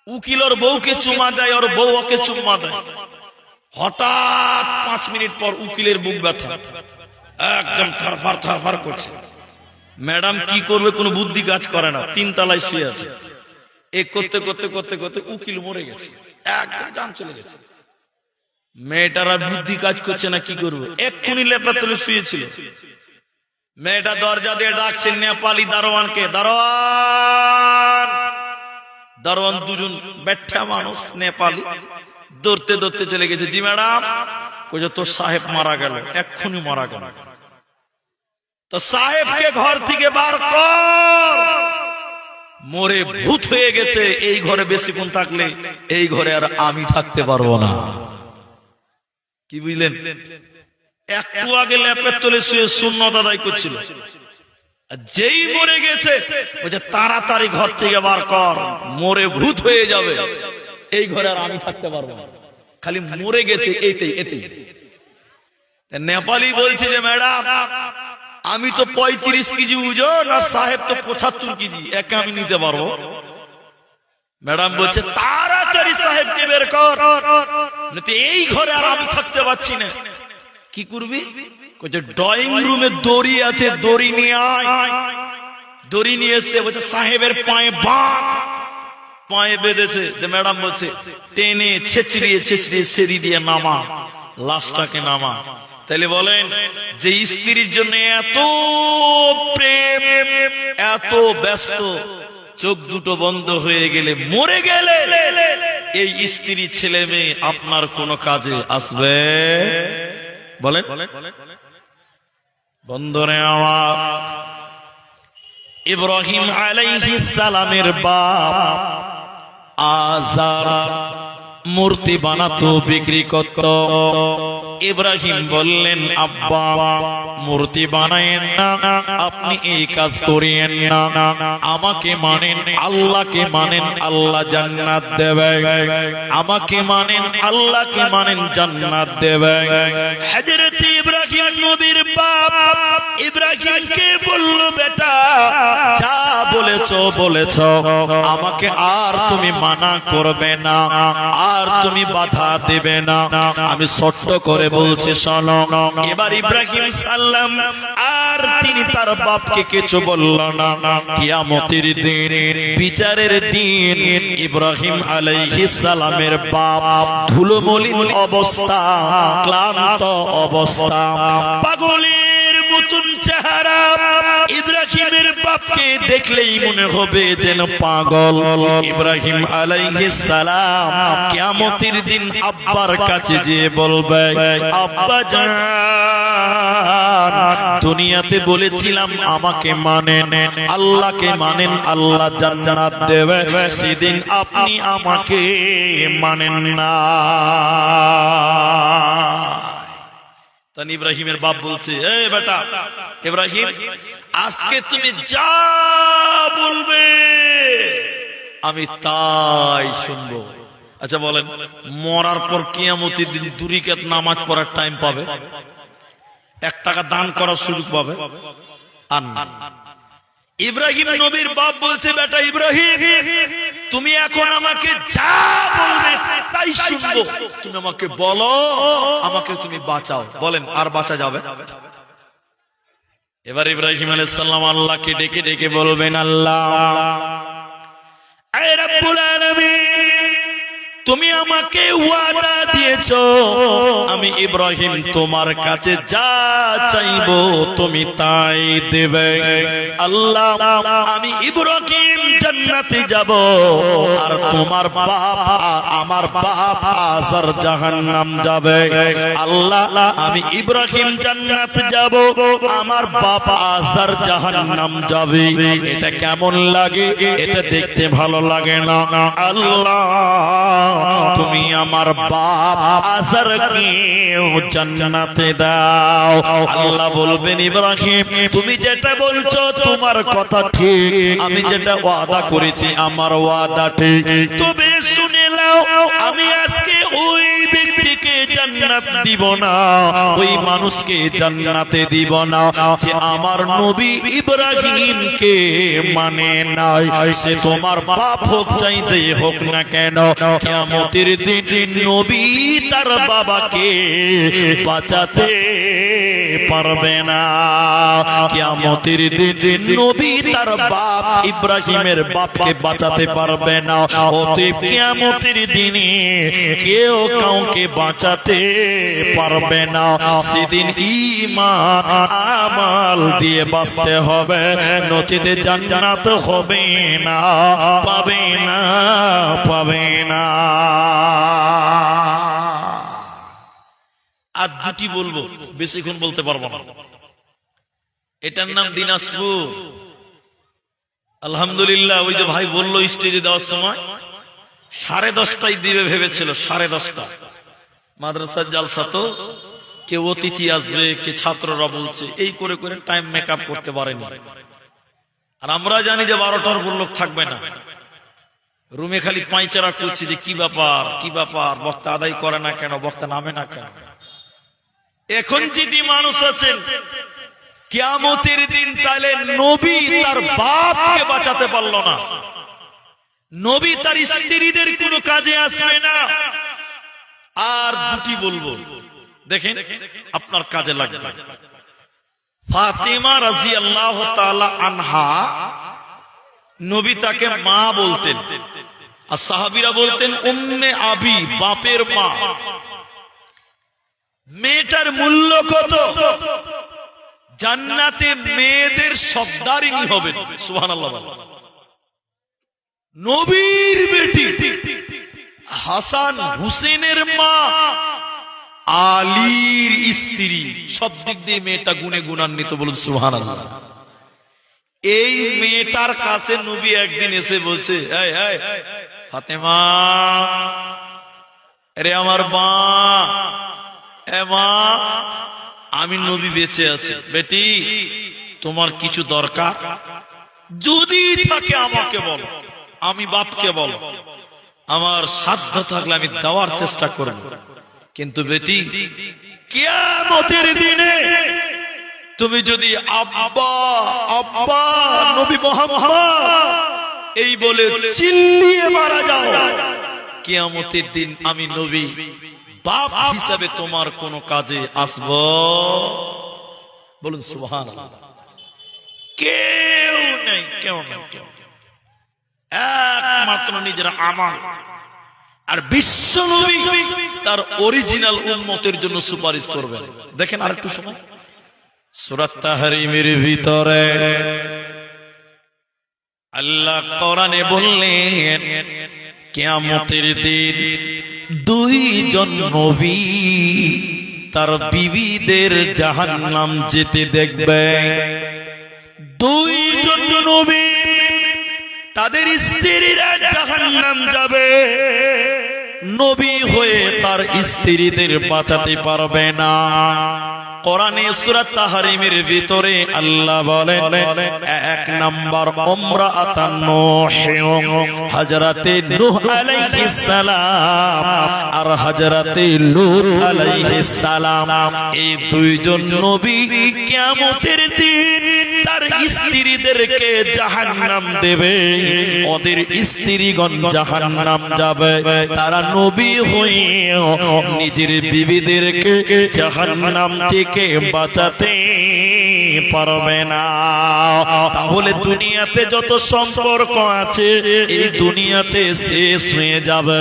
উকিল ওর বউকে চুমা দেয়, ওর বউ ওকে চুমা দেয়। হঠাৎ 5 মিনিট পর উকিলের বুক ব্যথা, একদম থারফার থারফার করছে। ম্যাডাম কি করবে কোনো বুদ্ধি কাজ করে না, 3 তলায় শুয়ে আছে। এই করতে করতে করতে করতে উকিল মরে গেছে, একদম জান চলে গেছে। মেয়েটার আর বুদ্ধি কাজ করছে না, কি করবে, এক্ষুনি লেপা তুলে শুয়েছিল। মেয়েটা দরজা দিয়ে ডাকছে নেপালি দারোয়ানকে, দারোয়ান। দারোয়ান দুজন ব্যাঠা মানুষ নেপালি, দৌড়তে দৌড়তে চলে গেছে। জি ম্যাডাম। কইছে তোর সাহেব মারা গেল, এক্ষুনি মারা গেল। তো সাহেবকে ঘর থেকে বার কর, মরে ভূত হয়ে গেছে। এই ঘরে বেশিক্ষণ থাকলে এই ঘরে আর আমি থাকতে পারবো না। কি বুঝলেন? একটু আগে ল্যাপের তলে শুয়ে সুন্নত আদায় করছিল, যেই মরে গেছে বলছে তাড়াতাড়ি ঘর থেকে বার কর, মরে ভূত হয়ে যাবে, এই ঘরে আর আমি থাকতে পারবো না। খালি মরে গেছে এতেই এতেই। নেপালি বলছে যে ম্যাডাম আমি তো 35 কেজি ওজন আর সাহেব তো 75 কেজি, একা আমি নিতে পারবো। ম্যাডাম বলছে তাড়াতাড়ি সাহেবকে বের কর, এই ঘরে আর আমি থাকতে পারছি না। কি করবি? ড্রয়িং রুমে দড়ি আছে, দড়ি নিয়ে আয়। দড়ি নিয়ে এসে বলছে সাহেবের পায়ে বাঁধ, পায়ে বেঁধেছে। ম্যাডাম বলছে টেনে ছেঁচড়িয়ে ছেঁচড়িয়ে সেরি দিয়ে নামা, লাশটাকে নামা। তাহলে বলেন যে স্ত্রীর জন্য এত প্রেম, এত ব্যস্ত, চোখ দুটো বন্ধ হয়ে গেলে, মরে গেলে এই স্ত্রী ছেলে মেয়ে আপনার কোনো কাজে আসবে? বলেন বন্ধুরে আমার, ইব্রাহিম আলাইহিস সালামের বাপ আজার মূর্তি বানাতো, বিক্রি করত। ইব্রাহিম বললেন আব্বা মূর্তি বানায়েন না, আপনি এই কাজ করিয়েন না, আমাকে মানেন, আল্লাহকে মানেন, আল্লাহ জান্নাত দেবে। আমাকে মানেন, আল্লাহকে মানেন, জান্নাত দেবে। হযরত ইব্রাহিম নবীর বাপ ইব্রাহিমকে বলল বেটা যা বলেছো বলেছো, আমাকে আর তুমি মানা করবে না, আর তুমি বাধা দেবে না। আমি ছোট্ট করে বলছি শোনো। এবার ইব্রাহিম সাল্লাম আর তিনি তার বাপকে কিছু বলল না। কিয়ামতের দিন, বিচারের দিন, ইব্রাহিম আলাইহিস সালামের বাপ ধুলোমলিন অবস্থা, ক্লান্ত অবস্থা, পাগলের মতন চেহারা। ইব্রাহিমের বাপকে দেখলেই মনে হবে যেন পাগল। ইব্রাহিম আলাইহিস সালাম কিয়ামতের দিন আব্বার কাছে গিয়ে বলবে আব্বা জান, দুনিয়াতে বলেছিলাম আমাকে মানেন, আল্লাহকে মানেন, আল্লাহ জান্নাত দেবে, সেদিন আপনি আমাকে মানেন না। তখন ইব্রাহিমের বাপ বলছে এ বেটা ইব্রাহিম, আজকে তুমি যা বলবে আমি তাই শুনবো। আচ্ছা বলেন, মরার পর কিয়ামতের দিন 2 রাকাত নামাজ পড়ার টাইম পাবে, 1 টাকা দান করার সুযোগ পাবে? আর না। ইব্রাহিম নবীর বাপ বলছে বেটা ইব্রাহিম, তুমি এখন আমাকে যা বলবে তাই শুনবো, তুমি আমাকে বলো, আমাকে তুমি বাঁচাও। বলেন আর বাঁচা যাবে? এবার ইব্রাহিম আলাইহিস সালাম আল্লাহকে ডেকে ডেকে বলবেন আল্লাহ এ রব্বুল আলামিন, তুমি আমাকে ওয়াদা দিয়েছো আমি ইব্রাহিম তোমার কাছে যা চাইবো তুমি তাই দেবে। আল্লাহ আমি ইব্রাহিম জান্নাতে যাব, আর তোমার বাপ আমার বাপ আজার জাহান্নাম যাবে। আল্লাহ আমি ইব্রাহিম জান্নাত যাব, আমার বাপ আজার জাহান্নাম যাবে। এটা কেমন লাগে? এটা দেখতে ভালো লাগে না। আল্লাহ তুমি আমার বাপ আজারকে জান্নাতে দাও। আল্লাহ বলবেন ইব্রাহিম তুমি যেটা বলছো তোমার কথা ঠিক, আমি যেটা ওয়াদা করেছি আমার ওয়াদা ঠিক। তবে শুনে নাও, আমি আজকে ওই ব্যক্তিকে জান্নাত দিব না, ওই মানুষকে জান্নাতে দিব না যে আমার নবী ইব্রাহিমকে মানে নাই। সে তোমার বাপ হোক চাইতে হোক না কেন, কিয়ামতের দিন নবী তার বাবাকে বাঁচাতে পারবে না। কিয়ামতের দিন নবী তার বাপ ইব্রাহিমের বাপকে বাঁচাতে পারবে না। অতএব কিয়ামতের দিনে কেউ কাউকে বাঁচাতে পারবে না। সেদিন ঈমান আমাল দিয়ে বাঁচতে হবে, নচেত জান্নাত হবে না, পাবে না, পাবে না। আর দুটি বলবো, বেশিক্ষণ বলতে পারবো না। এটার নাম দিনাজপুর। আলহামদুলিল্লাহ, ওই যে ভাই বললো স্টেজে দেওয়ার সময় 10:30টায় দিবে ভেবেছিল, 10:30। মাদ্রাসার জালসা তো, কেউ অতিথি আসবে, কে ছাত্ররা বলছে, এই করে করে টাইম মেকআপ করতে পারেনি। আর আমরা জানি যে 12টার উপর লোক থাকবে না। রুমে খালি পাঁইচারা করছে যে কি ব্যাপার, কি ব্যাপার, বক্তা আদায় করে না কেন, বক্তা নামে না কেন। এখন যেটি মানুষ আছেন, কিয়ামতের দিন তাহলে নবী তার বাপকে বাঁচাতে পারল না, নবী তার স্ত্রীদের কোনো কাজে আসবে না। আর দুটি বলবো, দেখেন আপনার কাজে লাগবে। ফাতিমা রাদিয়াল্লাহু তাআলা আনহা, নবী তাকে মা বলতেন, আর সাহাবীরা বলতেন উম্মে আবি, বাপের মা। মেয়েটার মূল্য কত? জান্নাতে মেয়েদের সর্দারিনী হবেন। সুবহানাল্লাহ। নবীর বেটি হাসান হুসেনের মা, আলীর স্ত্রী, সব দিক দিয়ে মেয়েটা গুণে গুণান্বিত, বলুন সুবহানাল্লাহ। এই মেয়েটার কাছে নবী একদিন এসে বলছে, এই এই ফাতেমা, আরে আমার মা, এ মা, আমি নবী বেঁচে আছি, বেটি তোমার কিছু দরকার যদি থাকে আমাকে বলো, আমি বাপকে বলো, আমার সাধ্য থাকলে আমি দেওয়ার চেষ্টা করব। কিন্তু বেটি, কিয়ামতের দিনে তুমি যদি আব্বা আব্বা নবী মুহাম্মদ এই বলে চিল্লিয়ে মারা যাও, কিয়ামতের দিন আমি নবী বাপ হিসাবে তোমার কোন কাজে আসব? বলুন সুবহানাল্লাহ। কেউ নেই, কেউ নেই, কেউ নেই, একমাত্র নিজের আমল। আর বিশ্ব নবী তার অরিজিনাল উম্মতের জন্য সুপারিশ করবেন। দেখেন আরেকটু সময়, সূরা তাহরিমের ভিতরে আল্লাহ কোরআনে বললেন, কিয়ামতের দিন দুইজন নবী তার বিবিদের জাহান্নাম যেতে দেখবে। দুইজন নবী তাদের স্ত্রীরা জাহান্নাম যাবে, নবী হয়ে তার স্ত্রীদের বাঁচাতে পারবে না। কোরআনে সূরা তাহরিমের ভিতরে আল্লাহ বলেন, এক নাম্বার ইমরাআতুন নূহ, হযরতে নূহ আলাইহিস সালাম আর হযরতে লূত আলাইহিস সালাম, এই দুইজন নবী কিয়ামতের দিন তার স্ত্রীদেরকে জাহান্নাম দেবে, ওদের স্ত্রীগণ জাহান্নাম যাবে। তারা নবী হয়ে নিজের বিবিদেরকে জাহান্নাম থেকে বাঁচাতে পারবে না। তাহলে দুনিয়াতে যত সম্পর্ক আছে এই দুনিয়াতে শেষ হয়ে যাবে,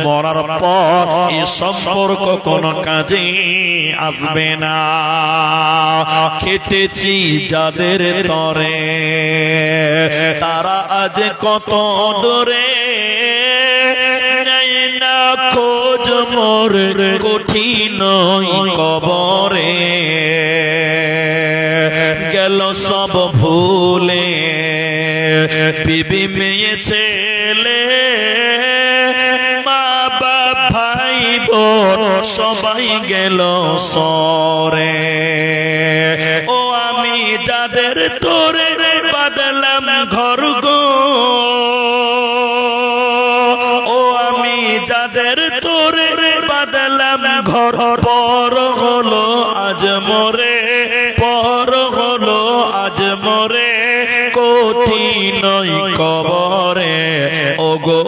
মরার পর এই সম্পর্ক কোনো কাজে আসবে না। খেটেছি যাদের তরে তারা আজ কত দূরে, নেয় না খোঁজ মোর কঠিন কবরে, গেল সব ভুলে বিবি মেয়ে ছেলে, মা বাপ ভাই বোন সবাই গেল সরে। ও আমি যাদের তোরে বাদলাম ঘর গো, ও আমি যাদের তোরে বাদলাম ঘর, পর হলো আজ মরে, পর হলো আজ মরে, কঠিন কবরে। ও গো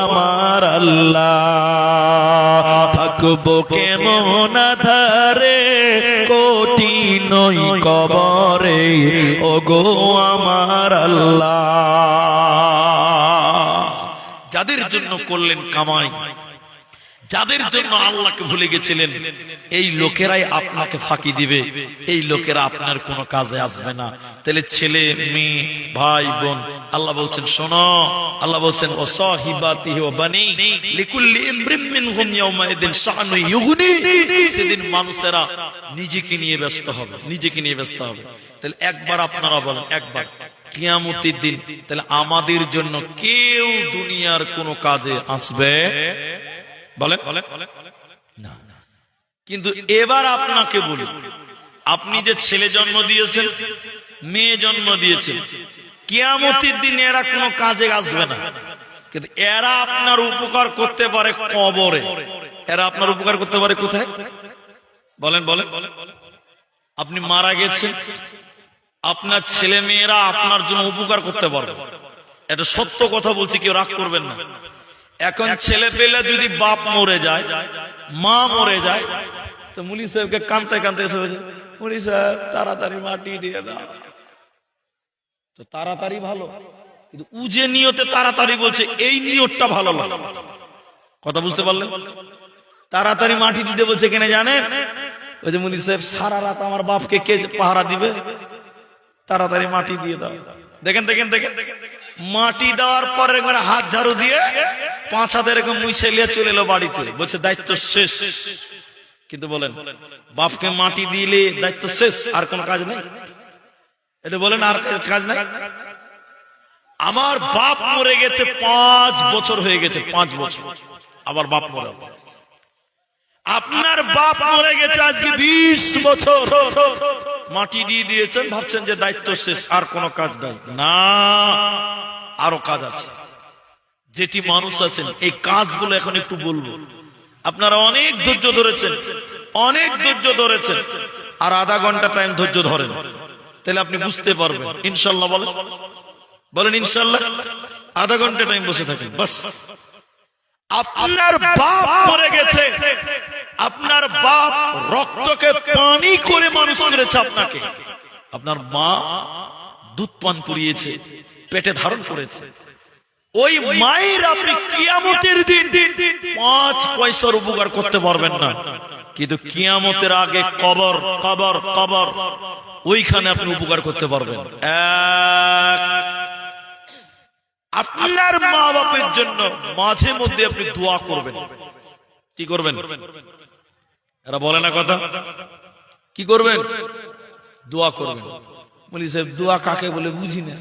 আমার আল্লাহ, থাকবো কেমন ধারে, কঠিন ওই কবরে ওগো আমার আল্লাহ। যাদের জন্য করলেন কামাই, যাদের জন্য আল্লাহকে ভুলে গেছিলেন, এই লোকেরাই আপনাকে ফাঁকি দিবে, এই লোকেরা আপনার কোনো কাজে আসবে না। তাহলে ছেলে মেয়ে ভাই বোন, আল্লাহ বলছেন শোনো, আল্লাহ বলছেন ও সাহিবাতিহি ওয়া বানি লিকুল্লি ইমরিম মিনহুম ইয়াউমাইদিন শাআনু ইউগনি। সেদিন মানুষেরা নিজেকে নিয়ে ব্যস্ত হবে, নিজেকে নিয়ে ব্যস্ত হবে। তাহলে একবার আপনারা বলেন, একবার কিয়ামতের দিন তাহলে আমাদের জন্য কেউ দুনিয়ার কোনো কাজে আসবে বলেন না। কিন্তু এবার আপনাকে বলি, আপনি যে ছেলে জন্ম দিয়েছেন, মেয়ে জন্ম দিয়েছেন, কিয়ামতের দিন এরা কোনো কাজে আসবে না, কিন্তু এরা আপনার উপকার করতে পারে কবরে। এরা আপনার উপকার করতে পারে কোথায় বলেন বলেন? আপনি মারা গেছেন, আপনার ছেলে মেয়েরা আপনার জন্য উপকার করতে পারবে। এটা সত্য কথা বলছি, কেউ রাগ করবেন না। এখন ছেলে পেলে যদি বাপ মরে যায়, মা মরে যায়, তো মুলি সাহেবকে কাঁদতে কাঁদতে এসে বলছে মুলি সাহেব তাড়াতাড়ি মাটি দিয়ে দাও। তো তাড়াতাড়ি ভালো, কিন্তু উজে নিয়তে তাড়াতাড়ি বলছে, এই নিয়তটা ভালো না। কথা বুঝতে পারলেন? তাড়াতাড়ি মাটি দিতে বলছে কেন জানেন? ওই যে মুলি সাহেব সারা রাত আমার বাপকে কে পাহারা দিবে, তাড়াতাড়ি মাটি দিয়ে দাও। দেখেন দেখেন দেখেন, মাটি দেওয়ার পরে একবার হাত ঝাড়ু দিয়ে 5 হাতে এরকম মুছে নিয়ে চলে এলো বাড়িতে, বলছে দায়িত্ব শেষ। কিন্তু বলেন বাপকে মাটি দিলে দায়িত্ব শেষ, আর কোন কাজ নেই? এটা বলেন আর কাজ নাই? আমার বাপ মরে গেছে 5 বছর হয়ে গেছে, 5 বছর, আবার বাপ মরে। আপনার বাপ মরে গেছে আজকে 20 বছর, মাটি দিয়ে দিয়েছেন, ভাবছেন যে দায়িত্ব শেষ, আর কোনো কাজ নাই। না, আরো কাজ আছে। যেটি মানুষ আছেন, এই কাজগুলো এখন একটু বলবো। আপনারা অনেক ধৈর্য ধরেছেন, অনেক ধৈর্য ধরেছেন, আর আধা ঘন্টা টাইম ধৈর্য ধরেন, তাহলে আপনি বুঝতে পারবেন ইনশাল্লাহ। বলেন বলেন ইনশাল্লাহ। আধা ঘন্টা টাইম বসে থাকেন বাস। আপনার বাপ মরে গেছে, আপনার বাপ রক্তকে পানি করে মানুষ করেছে আপনাকে, আপনার মা দুধ পান করিয়েছে, পেটে ধারণ করেছে। ওই মায়ের আপনি কিয়ামতের দিন 5 পয়সার উপকার করতে পারবেন না, কিন্তু কিয়ামতের আগে কবর কবর কবর, ওইখানে আপনি উপকার করতে পারবেন। আপনার মা বাপের জন্য মাঝে মধ্যে আপনি দোয়া করবেন। কি করবেন? এরা বলে না কথা, কি করবেন? দোয়া করবেন। বলি সাহেব দোয়া কাকে বলে বুঝি না।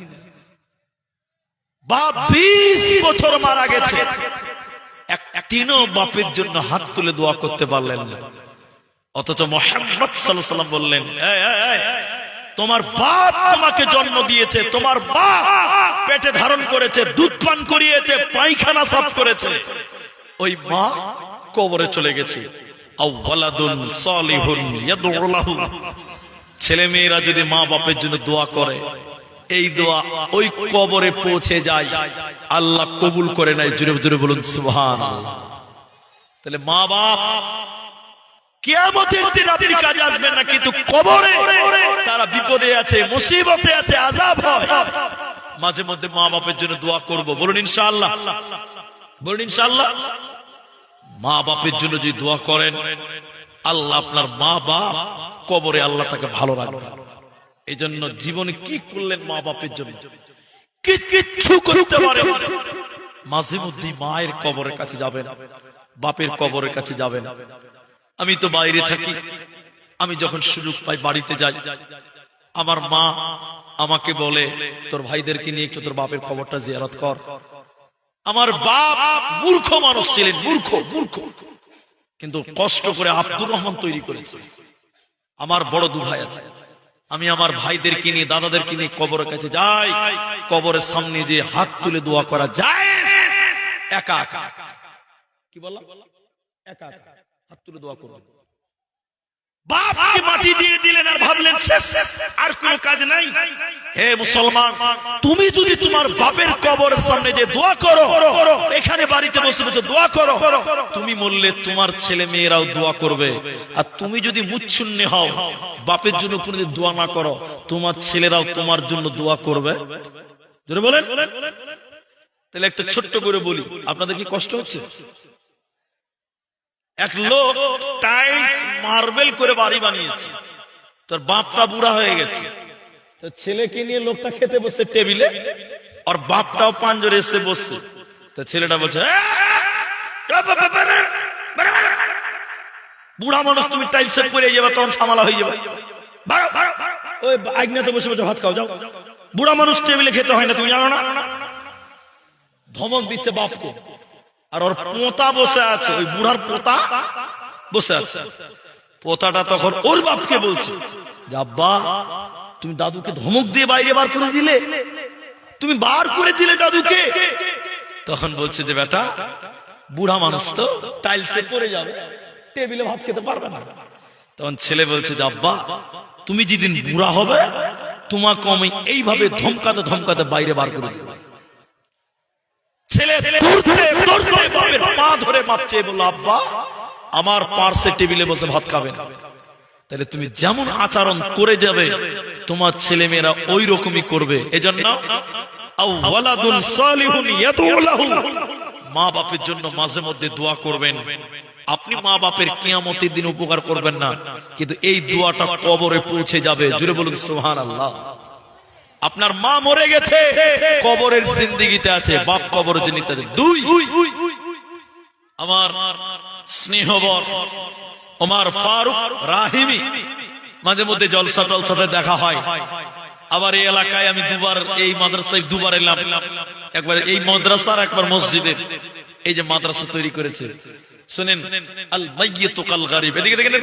বাপ 20 বছর মারা গেছে, একদিনও বাপের জন্য হাত তুলে দোয়া করতে পারলেন না, অথচ মুহাম্মদ সাল্লাল্লাহু আলাইহি ওয়াসাল্লাম বললেন, তোমার বাপ তোমাকে জন্ম দিয়েছে, তোমার বাপ পেটে ধারণ করেছে, দুধ পান করিয়েছে, পায়খানা সাফ করেছে, ওই মা কবরে চলে গেছে। আওয়ালাদুন সালিহুন ইয়াদউ লাহু, ছেলে মেয়েরা যদি মা বাপের জন্য দোয়া করে, এই দোয়া ওই কবরে পৌঁছে যায়, আল্লাহ কবুল করে নাই। জোরে জোরে বলুন সুবহানাল্লাহ। তাহলে মা বাপ কিয়ামতের দিন আপনি কাজে আসবেন না, কিন্তু কবরে তারা বিপদে আছে, মুসিবতে আছে, আযাব হয়। মাঝে মধ্যে মা বাপের জন্য দোয়া করব, বলুন ইনশাআল্লাহ, বলুন ইনশাআল্লাহ। মা বাপের জন্য যদি দোয়া করেন, আল্লাহ আপনার মা বাপ কবরে আল্লাহ তাকে ভালো রাখবে। এই জন্য জীবনে কি করলেন মা বাপের জন্য? কিচ্ছু করতে পারেন। মাঝে মধ্যে মায়ের কবরের কাছে যাবেন, বাপের কবরের কাছে যাবেন। আমি তো বাইরে থাকি, আমি যখন সুযোগ পাই বাড়িতে যাই, আমার মা আমাকে বলে তোর ভাইদেরকে নিয়ে একটু তোর বাপের কবরটা জিয়ারত কর। আমার বাপ মূর্খ মানুষ ছিলেন, মূর্খ মূর্খ, কিন্তু কষ্ট করে আব্দুর রহমান তৈরি করেছে। আমার বড় 2 ভাই আছে, আমি আমার ভাইদেরকে নিয়ে দাদাদেরকে নিয়ে কবরের কাছে যাই, কবরের সামনে যে হাত তুলে দোয়া করা যায় একা একা। কি বললাম? একা একা হাত তুলে দোয়া করবেন। বাপকে মাটি দিয়ে দিলেন আর ভাবলেন শেষ, আর কোনো কাজ নাই। হে মুসলমান, তুমি যদি তোমার বাপের কবরের সামনে যে দোয়া করো, এখানে বাড়িতে বসে বসে দোয়া করো, তুমি মরলে তোমার ছেলে মেয়েরাও দোয়া করবে। আর তুমি যদি মুচ্ছুন্ন হও, বাপের জন্য কোনোদিন দোয়া না করো, তোমার ছেলেরাও তোমার জন্য দোয়া করবে। জোরে বলেন। তাহলে একটা ছোট্ট করে বলি, আপনাদের কি কষ্ট হচ্ছে? এক লোক টাইলস মার্বেল করে বাড়ি বানিয়েছে, তোর বাপটা বুড়া হয়ে গেছে, তো ছেলেকে নিয়ে লোকটা খেতে বসছে টেবিলে, আর বাপটাও পাঞ্জরে এসে বসছে। তো ছেলেটা বলছে, বুড়া মানুষ তুমি টাইলসে পড়ে যাবে, তখন সামালা হয়ে যাবে, ওই আগ্নেতে বসে বসে ভাত খাও, যাও। বুড়া মানুষ টেবিলে খেতে হয় না, তুমি জানো না? ধমক দিচ্ছে বাপকে। আর ওর পোতা বসে আছে, ওই বুড়ার পোতা বসে আছে। পোতাটা তখন ওর বাপকে বলছে যে, আব্বা তুমি দাদুকে ধমক দিয়ে বাইরে বার করে দিলে, তুমি বার করে দিলে দাদুকে। তখন বলছে যে, বেটা বুড়া মানুষ তো টাইলসে পড়ে যাবে, টেবিলে ভাত খেতে পারবে না। তখন ছেলে বলছে যে, আব্বা তুমি যেদিন বুড়া হবে, তোমাকে আমি এইভাবে ধমকাতে ধমকাতে বাইরে বার করে দেব। ছেলে দৌড়তে দৌড়তে বাপের পা ধরে মাপ চেয়ে বলল, আব্বা আমার পার্শ্বে টেবিলে বসে ভাত খাবেন। তাহলে তুমি যেমন আচরণ করে যাবে, তোমার ছেলে মেয়েরা ওই রকমই করবে। এজন্য ওয়ালাদুন সালিহুন ইয়াদউ লাহু, মা বাপের জন্য মাঝে মধ্যে দোয়া করবেন। আপনি মা বাপের কিয়ামতের দিন উপকার করবেন না, কিন্তু এই দোয়াটা কবরে পৌঁছে যাবে। জুড়ে বলুন সুবহানাল্লাহ। আপনার মা মরে গেছে, কবরের জিন্দেগিতে আছে, বাপ কবরের জিন্দেগিতে আছে। দুই, আমার স্নেহবর ওমর ফারুক রাহিমি, মাঝে মধ্যে জলসা টলসাতে দেখা হয়। আবার এই এলাকায় আমি দুবার, এই মাদ্রাসায় দুবার এলাম, একবার এই মাদ্রাসার, একবার মসজিদের। এই যে মাদ্রাসা তৈরি করেছে, শুনেন, আল মাইয়িতু কাল গারিব। এদিকে দেখেন,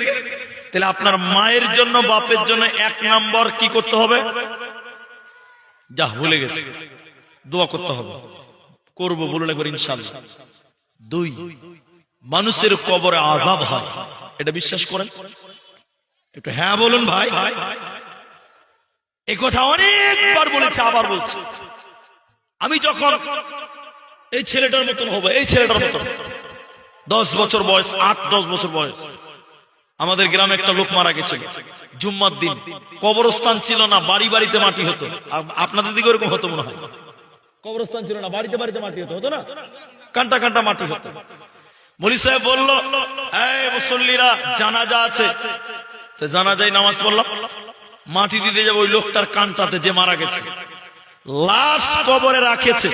তাহলে আপনার মায়ের জন্য বাপের জন্য এক নাম্বার কি করতে হবে? যা ভুলে গেছে, দোয়া করতে হবে। করবো বলুন একবার ইনশাআল্লাহ। দুই, মানুষের কবরে আযাব হয়, এটা বিশ্বাস করেন? একটু হ্যাঁ বলুন ভাই। এই কথা অনেকবার বলেছে, আবার বলছে। আমি যখন এই ছেলেটার মতন হবো, এই ছেলেটার মতন 10 বছর বয়স, 8-10 বছর বয়স, আমাদের গ্রামে একটা লোক মারা গেছে জুম্মার দিন। কবরস্থান ছিল না, বাড়ি বাড়িতে মাটি হতো। আপনাদের দিকে ওরকম হতো মনে হয়? কবরস্থান ছিল না, বাড়িতে বাড়িতে মাটি হতো, হতো না? কান্টা কান্টা মাটি হতো। মৌলী সাহেব বলল, এই মুসল্লিরা জানাজা আছে, তো জানাজায় নামাজ পড়লাম, মাটি দিতে যাবো ওই লোকটার কানটাতে, যে মারা গেছে। লাশ কবরে রাখেছে,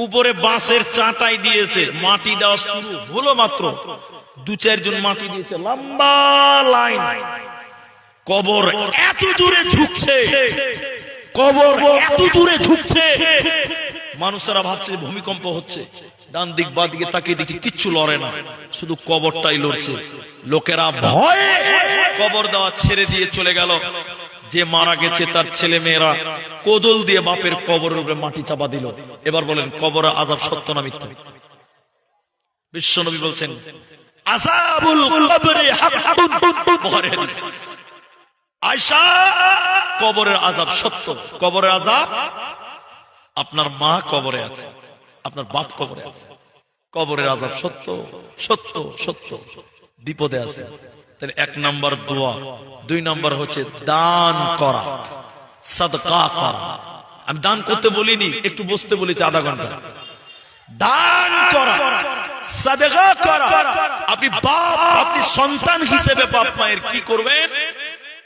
উপরে বাঁশের চাটাই দিয়েছে, মাটি দেওয়া শুরু হলো মাত্র 2-4 জন মাটি দিয়েছে, লম্বা লাইন। কবর এত জোরে ঝুঁকছে, কবর এত জোরে ঝুঁকছে, মানুষেরা ভাবছে ভূমিকম্প হচ্ছে। ডান দিক বাঁ দিকে তাকিয়ে দেখি কিচ্ছু লড়ে না, শুধু কবরটাই লড়ছে। লোকেরা ভয়ে কবর দেওয়া ছেড়ে দিয়ে চলে গেল। যে মারা গেছে তার ছেলে মেয়েরা কোদল দিয়ে বাপের কবরের উপরে মাটি চাপা দিল। এবার বলেন, কবরে আযাব সত্য না মিথ্যা? বিশ্বনবী বলছেন, আযাবুল কবরি হাক্কুন, বুখারী হাদিস। আয়েশা, কবরের আযাব সত্য। কবরের আযাব, আপনার মা কবরে আছে, আপনার বাপ কবরে আছে, কবরের আযাব সত্য সত্য সত্য, বিপদে আছে। তাহলে 1 নাম্বার দোয়া। 2 নাম্বার হচ্ছে দান করা, সাদকা করা। আমি দান করতে বলিনি, একটু বসতে বলেছি আধা ঘন্টা। দান করা, সাদকা করা। আপনি বাপ, আপনি সন্তান হিসেবে বাপ মায়ের কি করবেন?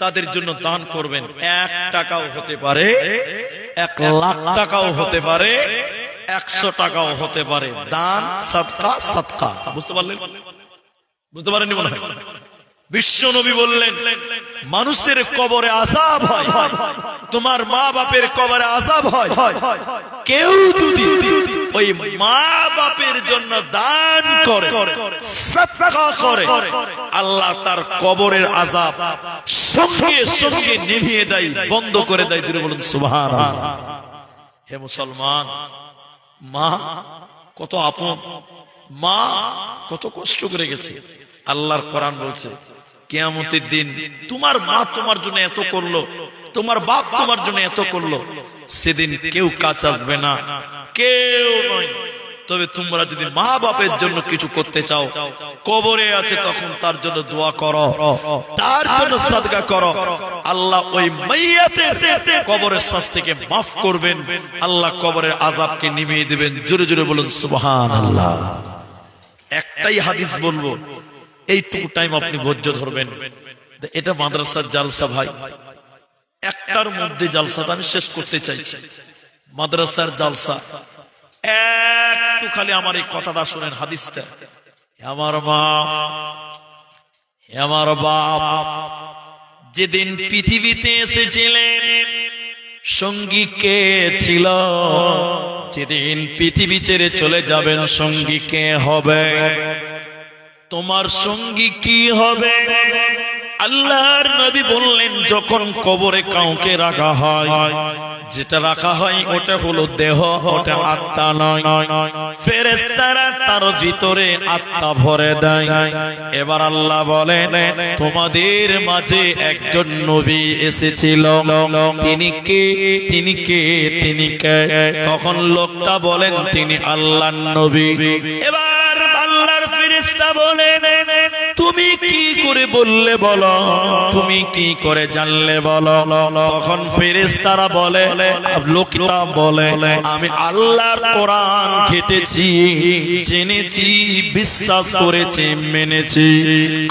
তাদের জন্য দান করবেন। 1 টাকাও হতে পারে, 1 লাখ টাকাও হতে পারে, 100 টাকাও হতে পারে। দান, সাদকা, সাদকা। বুঝতে পারলেন? বুঝতে পারেননি মনে হয়? বিশ্বনবী বললেন, মানুষের কবরে আযাব হয়, তোমার মা বাপের কবরে আযাব হয়। কেউ যদি ওই মা বাপের জন্য দান করে, সাদকা করে, আল্লাহ তার কবরের আযাব সঙ্গে সঙ্গে নিভিয়ে দেয়, বন্ধ করে দেয়। জুড়ে বলুন সুবহানাল্লাহ। হে মুসলমান, মা কত আপন, মা কত কষ্ট করে গেছে। আল্লাহর কোরআন বলছে, কিয়ামতের দিন তোমার মা তোমার জন্য এত করলো, তোমার বাপ তোমার জন্য এত করলো, সেদিন কেউ কাছে আসবে না, কেউ নয়। তবে তোমরা যদি মা বাপের জন্য কিছু করতে চাও, কবরে আছে তখন তার জন্য দোয়া করো, তার জন্য সাদকা করো, আল্লাহ ওই মাইয়াতের কবরের শাস্তিকে মাফ করবেন, আল্লাহ কবরের আযাবকে নিভিয়ে দিবেন। জোরে জোরে বলুন সুবহানাল্লাহ। একটাই হাদিস বলবো, এইটুকু টাইম আপনি ধৈর্য ধরবেন। এটা মাদ্রাসার জালসা ভাই, একটার মধ্যে জালসাটা আমি শেষ করতে চাইছি। মাদ্রাসার জালসা, একটু খালি আমার এই কথাটা শুনেন, হাদিসটা। আমার মা, আমার বাপ যেদিন পৃথিবীতে এসেছিলেন, সঙ্গী কে ছিল? যেদিন পৃথিবী ছেড়ে চলে যাবেন, সঙ্গী কে হবে? তোমার সঙ্গী কি হবে? আল্লাহর নবী বললেন, যখন কবরে কাউকে রাখা হয়, যেটা রাখা হয় ওটা হলো দেহ, ওটা আত্মা নয়। ফেরেশতারা তার ভিতরে আত্মা ভরে দেয়। এবার আল্লাহ বলেন, তোমাদের মাঝে একজন নবী এসেছিল, তিনি কে? তিনি কে? তিনি কে? তখন লোকটা বলেন, তিনি আল্লাহর নবী। এবার আল্লাহর ফেরেশতা বলেন, তুমি কি করে বললে বলো, তুমি কি করে জানলে বলো? তখন ফেরেশতারা বলে, লোকটা বলে, আমি আল্লাহর কোরআন ঘেটেছি, জেনেছি, বিশ্বাস করেছি, মেনেছি।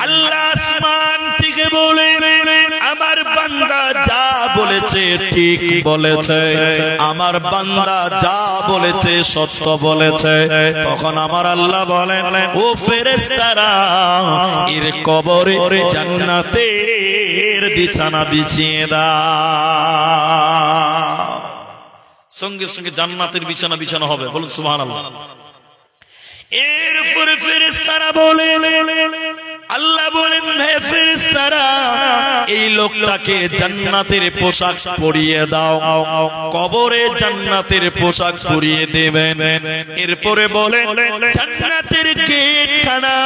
আল্লাহ আসমান থেকে বলে, আমার বান্দা যা বলেছে ঠিক বলেছে, আমার বান্দা যা বলেছে সত্য বলেছে। তখন আমার আল্লাহ বলেন, ও ফেরেশতারা, এর কবরে জান্নাতের বিছানা বিছিয়ে দাও। সঙ্গে সঙ্গে জান্নাতের বিছানা বিছানো হবে, বলুন সুবহানাল্লাহ। এরপরে ফেরেশতারা বলে, আল্লাহ বলেন, হে ফেরেশতারা, এই লোকটাকে জান্নাতের পোশাক পরিয়ে দাও। কবরে জান্নাতের পোশাক পরিয়ে দেবেন। এরপরে বলেন, জান্নাতের গেটখানা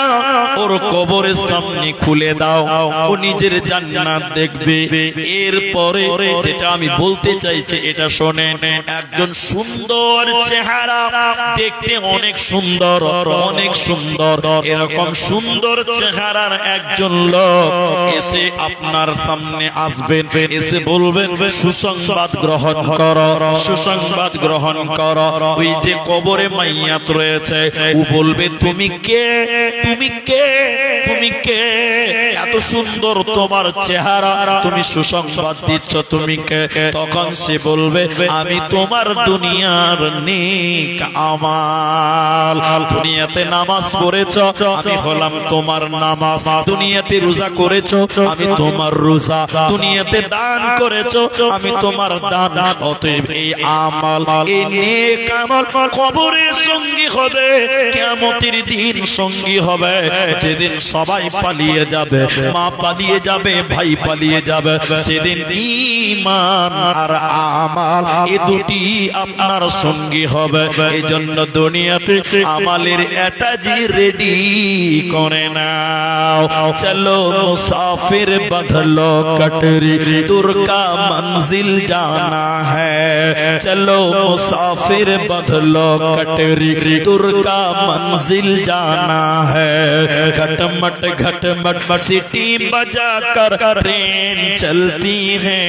ওর কবরের সামনে খুলে দাও, ও নিজের জান্নাত দেখবে। এরপরে যেটা আমি বলতে চাইছি এটা শোনেন, একজন সুন্দর চেহারা, দেখতে অনেক সুন্দর, অনেক সুন্দর, এরকম সুন্দর চেহারা একজন লোক এসে আপনার সামনে আসবেন, এসে বলবেন, সুসংবাদ গ্রহণ করো, সুসংবাদ গ্রহণ করো। ওই যে কবরে মাইয়াত রয়েছে, ও বলবে, তুমি কে? তুমি কে? তুমি কে? এত সুন্দর তোমার চেহারা, তুমি সুসংবাদ দিচ্ছ, তুমি কে? তখন সে বলবে, আমি তোমার দুনিয়ার নেক আমাল, দুনিয়াতে নামাজ পড়েছো, আমি হলাম তোমার নামাজ, দুনিয়াতে রোজা করেছো, আমি তোমার রোজা, দুনিয়াতে দান করেছো, আমি তোমার দান। অতএব এই আমাল, এই নেক আমল কবরে সঙ্গী হবে, কিয়ামতের দিন সঙ্গী হবে। যেদিন সবাই পালিয়ে যাবে, মা পালিয়ে যাবে, ভাই পালিয়ে যাবে, সেদিন ঈমান আর আমাল এই দুটি আপনার সঙ্গী হবে। এই জন্য দুনিয়াতে আমালের অ্যাটাজি রেডি করে না। चलो मुसाफिर बदलो कटरी, दूर का मंजिल जाना है। चलो मुसाफिर बदलो कटरी, दूर का मंजिल जाना है। घटमट घटमट सीटी बजाकर ट्रेन चलती है।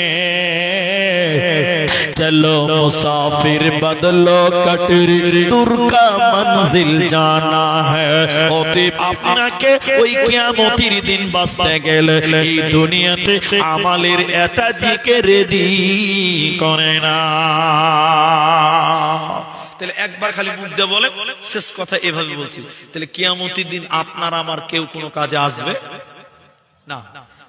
चलो मुसाफिर बदलो कटरी, दूर का मंजिल जाना है। অতএব আপনাকে ওই কিয়ামতের দিন বাঁচতে গেলে এই দুনিয়াতে আমালের অ্যাটাজিকে রেডি করে না। তাহলে একবার খালি মুখ দিয়ে বলে, শেষ কথা এভাবে বলছি, তাহলে কিয়ামতের দিন আপনার আমার কেউ কোনো কাজে আসবে না।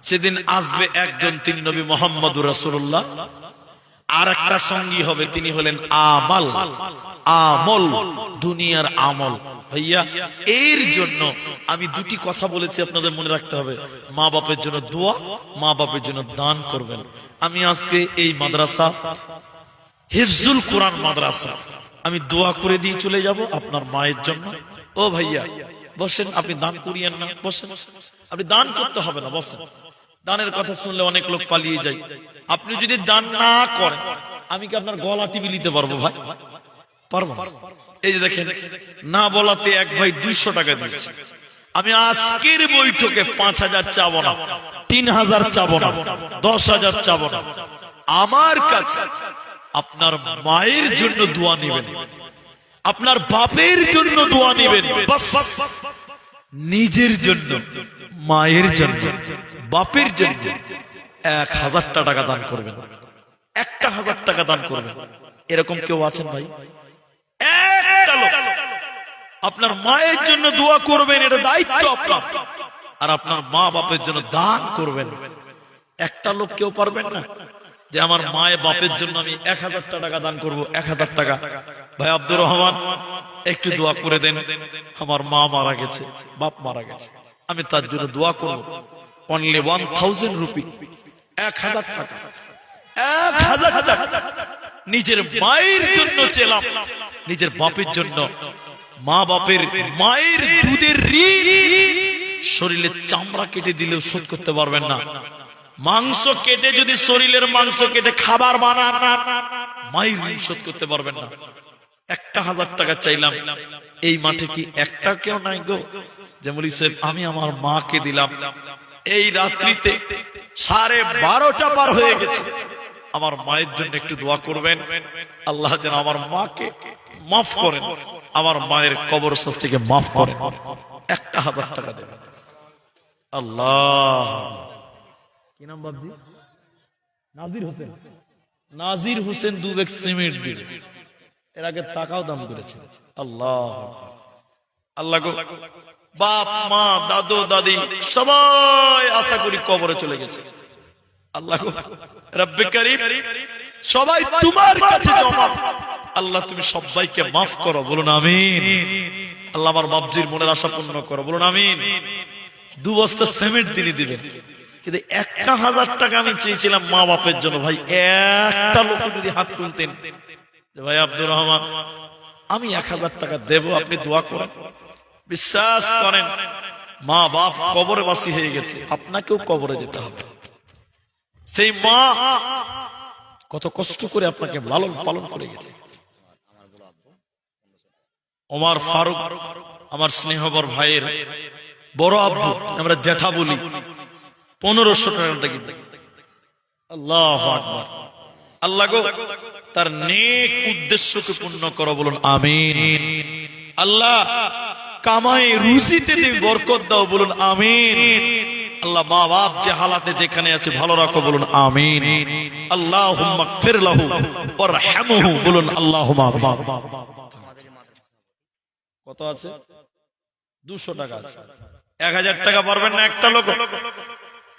সেদিন আসবে একজন, তিনি নবী মুহাম্মদুর রাসূলুল্লাহ। আর একটা সঙ্গী হবে, তিনি হলেন আমাল, আমল, দুনিয়ার আমল। ভাইয়া, এর জন্য আমি দুটি কথা বলেছি, আপনাদের মনে রাখতে হবে। মা বাপের জন্য দোয়া, মা বাপের জন্য দান করবেন। আমি আজকে এই মাদ্রাসা, হিফজুল কোরআন মাদ্রাসা, আমি দোয়া করে দিয়ে চলে যাব আপনার মায়ের জন্য। ও ভাইয়া বসেন, আপনি দান করিয়েন না, বসেন। আপনি দান করতে হবে না, বসেন। দানের কথা শুনলে অনেক লোক পালিয়ে যায়। আপনি যদি দান না করেন, আমি কি আপনার গলা টিপি নিতে পারবো ভাই? পারবো না। এই যে দেখেন, না বলাতে এক ভাই 200 টাকা দিয়েছে। আমি আজকের বৈঠকে 5000 চাবো না, 3000 চাবো না, 10,000 চাবো না। আমার কাছে আপনার মায়ের জন্য দোয়া নেবেন, আপনার বাপের জন্য দোয়া নেবেন, বাস। নিজের জন্য, মায়ের জন্য, বাপের জন্য 1000 টাকা দান করবেন, 1000 টাকা দান করবেন। এরকম কেউ আছেন ভাই? একটা লোক আপনার মায়ের জন্য দোয়া করবেন, এটা দায়িত্ব আপনার। আর আপনার মা বাপের জন্য দান করবেন। একটা লোক কেউ পারবেন না যে আমার মায়ের বাপের জন্য আমি 1000 টাকা দান করব? 1000 টাকা। ভাই আব্দুর রহমান, একটু দোয়া করে দেন, আমার মা মারা গেছে, বাপ মারা গেছে, আমি তার জন্য দোয়া করব। অনলি 1000 রুপি, 1000 টাকা, 1000 টাকা। নিজের মায়ের জন্য চেলাম, নিজের বাপের জন্য। মা বাপের মায়ের দুধের ঋণ শরীরের চামড়া কেটে দিলেও শোধ করতে পারবেন না। মাংস কেটে যদি শরীরের মাংস কেটে খাবার বানান, মায়ের ঋণ শোধ করতে পারবেন না। 1000 টাকা চাইলাম, এই মাঠে কি একটা কেউ নাই গো যে বলি সাহেব আমি আমার মাকে দিলাম, এই রাত্রিতে 12:30 পার হয়ে গেছে, আমার মায়ের জন্য একটু দোয়া করবেন, আল্লাহ যেন আমার মাকে মাফ করেন, আমার মায়ের কবর শাস্তিকে মাফ করেন। 1000 টাকা দেবেন। আল্লাহ, কি নাম বাবজি? নাজির হোসেন। নাজির হোসেন 2 ব্যাগ সিমেন্ট দিলেন, এর আগে টাকাও দান করেছেন। আল্লাহ আল্লাহ গো, বাপ মা দাদু দাদি সবাই আশা করি কবরে চলে গেছে। আল্লাহ গো, রব্বে কারীম, সবাই তোমার কাছে জমা। আল্লাহ তুমি সবাইকে মাফ করো, বলুন আমিন। আল্লাহ আমার বাবজির মনের আশা পূর্ণ করো, বলুন আমিন। 2 বস্তা সিমেন্ট তিনি দিবেন, কিন্তু 1000 টাকা আমি চেয়েছিলাম মা বাপের জন্য। ভাই একটা লোক যদি হাত তুলতেন যে ভাই আব্দুর রহমান আমি 1000 টাকা দেব, আপনি দোয়া করেন। বিশ্বাস করেন, মা বাপ কবরে বাসী হয়ে গেছে, আপনাকেও কবরে যেতে হবে। সেই মা কত কষ্ট করে আপনাকে লালন পালন করে গেছে। ওমর ফারুক আমার স্নেহবর ভাইয়ের বড় আব্বু, আমরা জ্যাঠা বলি, 1500 টাকা। আল্লাহু আকবার। আল্লাহ গো, তার নেক উদ্দেশ্যকে পূর্ণ করো, বলুন আমিন। আল্লাহ কামাই রুজিতে তুমি বরকত দাও, বলুন আমিন। আল্লাহ মা বাপ যে হালাতে যেখানে আছে ভালো রাখো, বলুন আমিন। আল্লাহুম্মা গফির লাহু ওয়ারহামহু, বলুন আল্লাহুম্মা আমিন। কত আছে? 200 টাকা আছে। 1000 টাকা পারবেন না?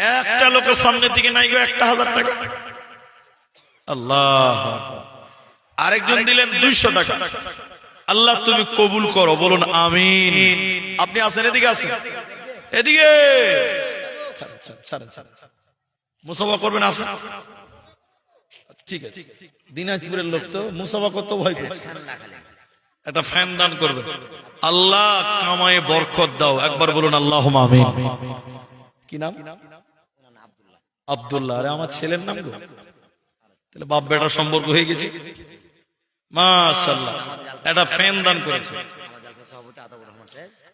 একটা লোকের সামনে থেকে নাই গো 1000 টাকা। আল্লাহ। আরেকজন দিলেন 200 টাকা। আল্লাহ তুমি কবুল করো, বলুন আমিন। আপনি আসেন, এদিকে আসেন, এদিকে মুসাফা করবেন, আসেন। ঠিক আছে, দিনাজপুরের লোক তো মুসাফা করতে ভয় করছে, একটা ফ্যান দান করবে। আল্লাহ কামায়ে বরকত দাও, একবার বলুন আল্লাহুম্মা আমিন। কি নাম? আব্দুল্লাহ। আরে আমার ছেলের নাম গো, তাহলে বাপ বেটার সম্পর্ক হয়ে গেছে। মাশাআল্লাহ, একটা ফ্যান দান করেছে।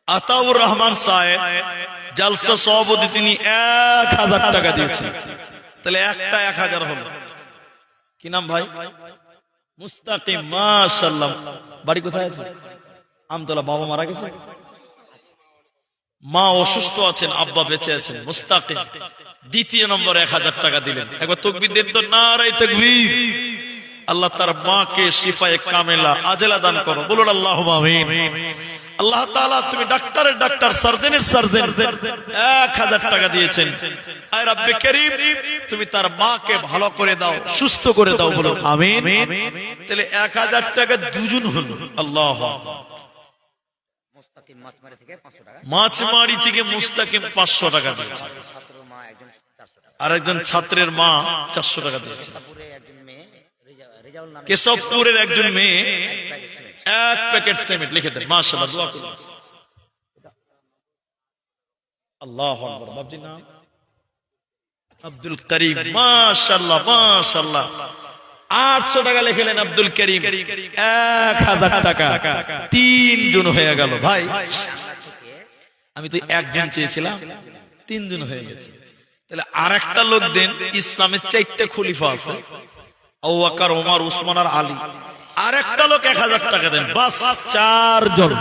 আতাউর রহমান সাহেব জালসা সভাপতি, তিনি 1000 টাকা দিয়েছেন, তাহলে একটা 1000 হলো। কি নাম ভাই? মুস্তাকিম। মাশাআল্লাহ। বাড়ি কোথায় আছে? আমতলা। বাবা মারা গেছে, মা অসুস্থ আছেন, আব্বা বেঁচে আছেন। মুস্তাকিম দ্বিতীয় নম্বর 1000 টাকা দিলেন। একবার তাকবীর দেন তো, নারায়ে তাকবীর। আল্লাহ তার মাকে শিফায়ে কামেলা আজেলা দান করো, বলুন আল্লাহুম্মা আমিন। আল্লাহ তাআলা তুমি ডাক্তারের ডাক্তার, সার্জনের সার্জন, 1000 টাকা দিয়েছেন। আয় রব্বে কারীম, তুমি তার মাকে ভালো করে দাও, সুস্থ করে দাও, বলুন আমিন। তাহলে 1000 টাকা দুজন হলো। আল্লাহ। মুস্তাকিম মাছমারি থেকে মুস্তাকিম 500 টাকা দিয়েছে। আরেকজন ছাত্রের মা 400 টাকা দিয়েছে। কেশবপুরের একজন মেয়ে 1 প্যাকেট সিমেন্ট লিখে দেন। মাশাআল্লাহ, দোয়া করুন। আল্লাহু আকবার। বাপজির নাম আব্দুল করিম। মাশাআল্লাহ মাশাআল্লাহ। 800 টাকা লিখলেন আব্দুল করিম। 1000 টাকা 3 জন হয়ে গেল। ভাই আমি তো একজন চেয়েছিলাম, 3 জন হয়ে গেছে। তাহলে আরেকটা লোক দেন। ইসলামের 4টা খলিফা আছে, আবু বকর, ওমর, উসমান আর আলী। আরেকটা লোক 1000 টাকা দেন, বাস 4 জন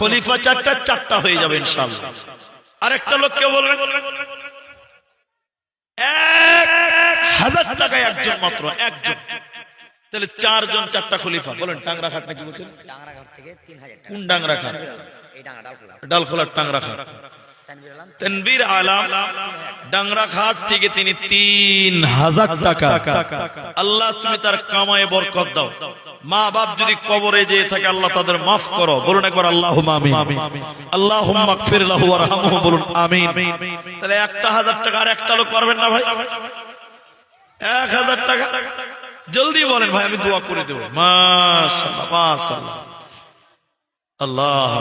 খলিফা। 4টা হয়ে যাবে ইনশাআল্লাহ। আরেকটা লোককে বলবেন 1000 টাকায় একজন, মাত্র একজন। তাহলে 4 জন 4টা খলিফা। বলেন টাংরাঘাট নাকি বলছেন? টাংরাঘাট থেকে 3000 টাকা। কোন ডাংরাঘাট? এই ডাংরাঘাট ডালখোলার টাংরাঘাট। তানভীর আলম ডাংরাঘাট থেকে তিনি 3000 টাকা। আল্লাহ তুমি তার কামায়ে বরকত দাও। মা বাপ যদি কবরে যেয়ে থাকে আল্লাহ তাদের মাফ করো। বলুন একবার আল্লাহুম্মা আমিন। আল্লাহুম্মা মাগফির লাহু ওয়ারহামহু। বলুন আমিন। তাহলে একটা 1000 টাকা। আর একটা লোক পারবেন না ভাই? 1000 টাকা জলদি বলেন ভাই, আমি দোয়া করে দেব। মাশাআল্লাহ মাশাআল্লাহ। আল্লাহ।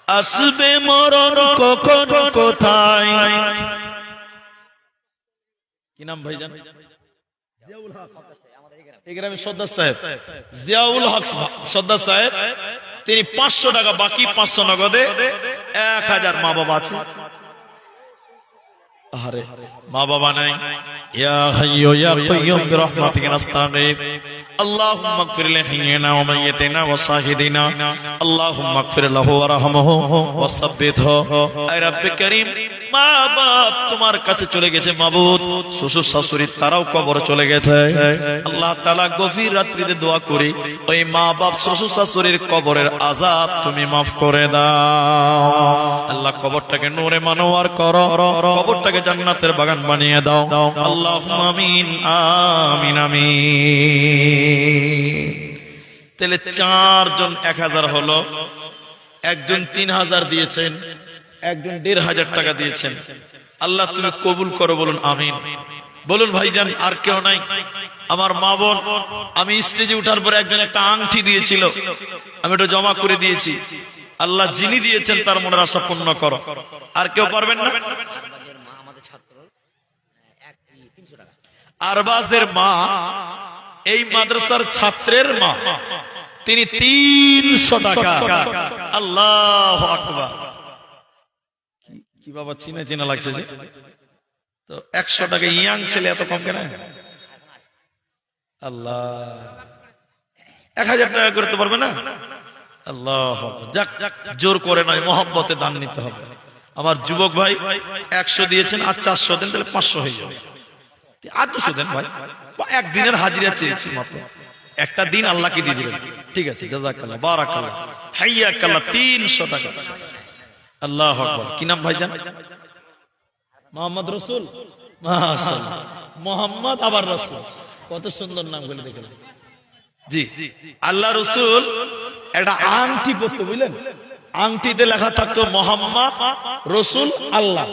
আসবে মরণ কখন কোথায়? কি নাম ভাইজান? জিয়াউল হক। এই গ্রামে সর্দার সাহেব জিয়াউল হক সর্দার সাহেব। তিনি 500 টাকা বাকি, 500 নগদে, 1000। মা বাবা আছে? আরে মা বাবা নাই। ইয়া হাইয়্যু ইয়া কাইয়্যুম বিরহমাতিকা নাস্তাগীথ। আল্লাহুম্মা ইগফির লিহাইয়িনা ওয়া মাইয়িতিনা ওয়া শাহিদিনা। আল্লাহুম্মা ইগফির লাহু ওয়ারহামহু ওয়া সাব্বিতহু। আয় রব্বে করিম, মা বাপ তোমার কাছে চলে গেছে মাবুদ। শ্বশুর শাশুড়ি তারাও কবরে চলে গেছে। আল্লাহ তাআলা গভীর রাত্রিতে দোয়া করি, ওই মা বাপ শ্বশুর শাশুড়ির কবরের আযাব তুমি মাফ করে দাও। আল্লাহ কবরটাকে নূরে মানওয়ার করো, কবরটাকে জান্নাতের বাগান বানিয়ে দাও। আল্লাহুম্মা আমিন আমিন আমিন। তাহলে 4 জন 1000 হলো। একজন 3000 দিয়েছেন, একজন 1500 টাকা দিয়েছেন। আল্লাহ তুমি কবুল করো। বলুন আমিন। বলুন ভাইজান আর কেউ নাই? আমার মা বোন, আমি স্টেজে উঠার পরে একজন একটা আংটি দিয়েছিল, আমি ওটা জমা করে দিয়েছি। আল্লাহ যিনি দিয়েছেন তার মনের আশা পূর্ণ করো। আর কেউ পারবেন না? মা আমাদের ছাত্র 300 টাকা। আরবাজের মা এই মাদ্রাসার ছাত্রের মা, তিনি 300 টাকা। আল্লাহু আকবার। কি বাবা চিনা চিনা লাগছে যে? তো 100 টাকা ইয়াং ছেলে এত কম কেন? আল্লাহ 1000 টাকা করতে পারবে না? আল্লাহ যাক, জোর করে নয়, মহব্বতে দান নিতে হবে। আমার যুবক ভাই 100 দিয়েছেন, আর 400 দেন, তাহলে 500 হয়ে যাবে। আর 200 দেন ভাই, একদিনের হাজিরা চেয়েছি মাত্র, একটা দিন আল্লাহকে দিয়ে দিলেন। ঠিক আছে, জাযাকাল্লাহ, বারাকাল্লাহ, হাইয়াকাল্লাহ। 300 টাকা। আল্লাহু আকবার। কি নাম ভাইজান? মোহাম্মদ রসুল। মাশাআল্লাহ, মোহাম্মদ আবার রসুল, কত সুন্দর নাম বলে দেখলেন। জি, আল্লাহ রসুল একটা আংটি পরতো, বুঝলেন? আংটিতে লেখা থাকতো মোহাম্মদ রসুল আল্লাহ,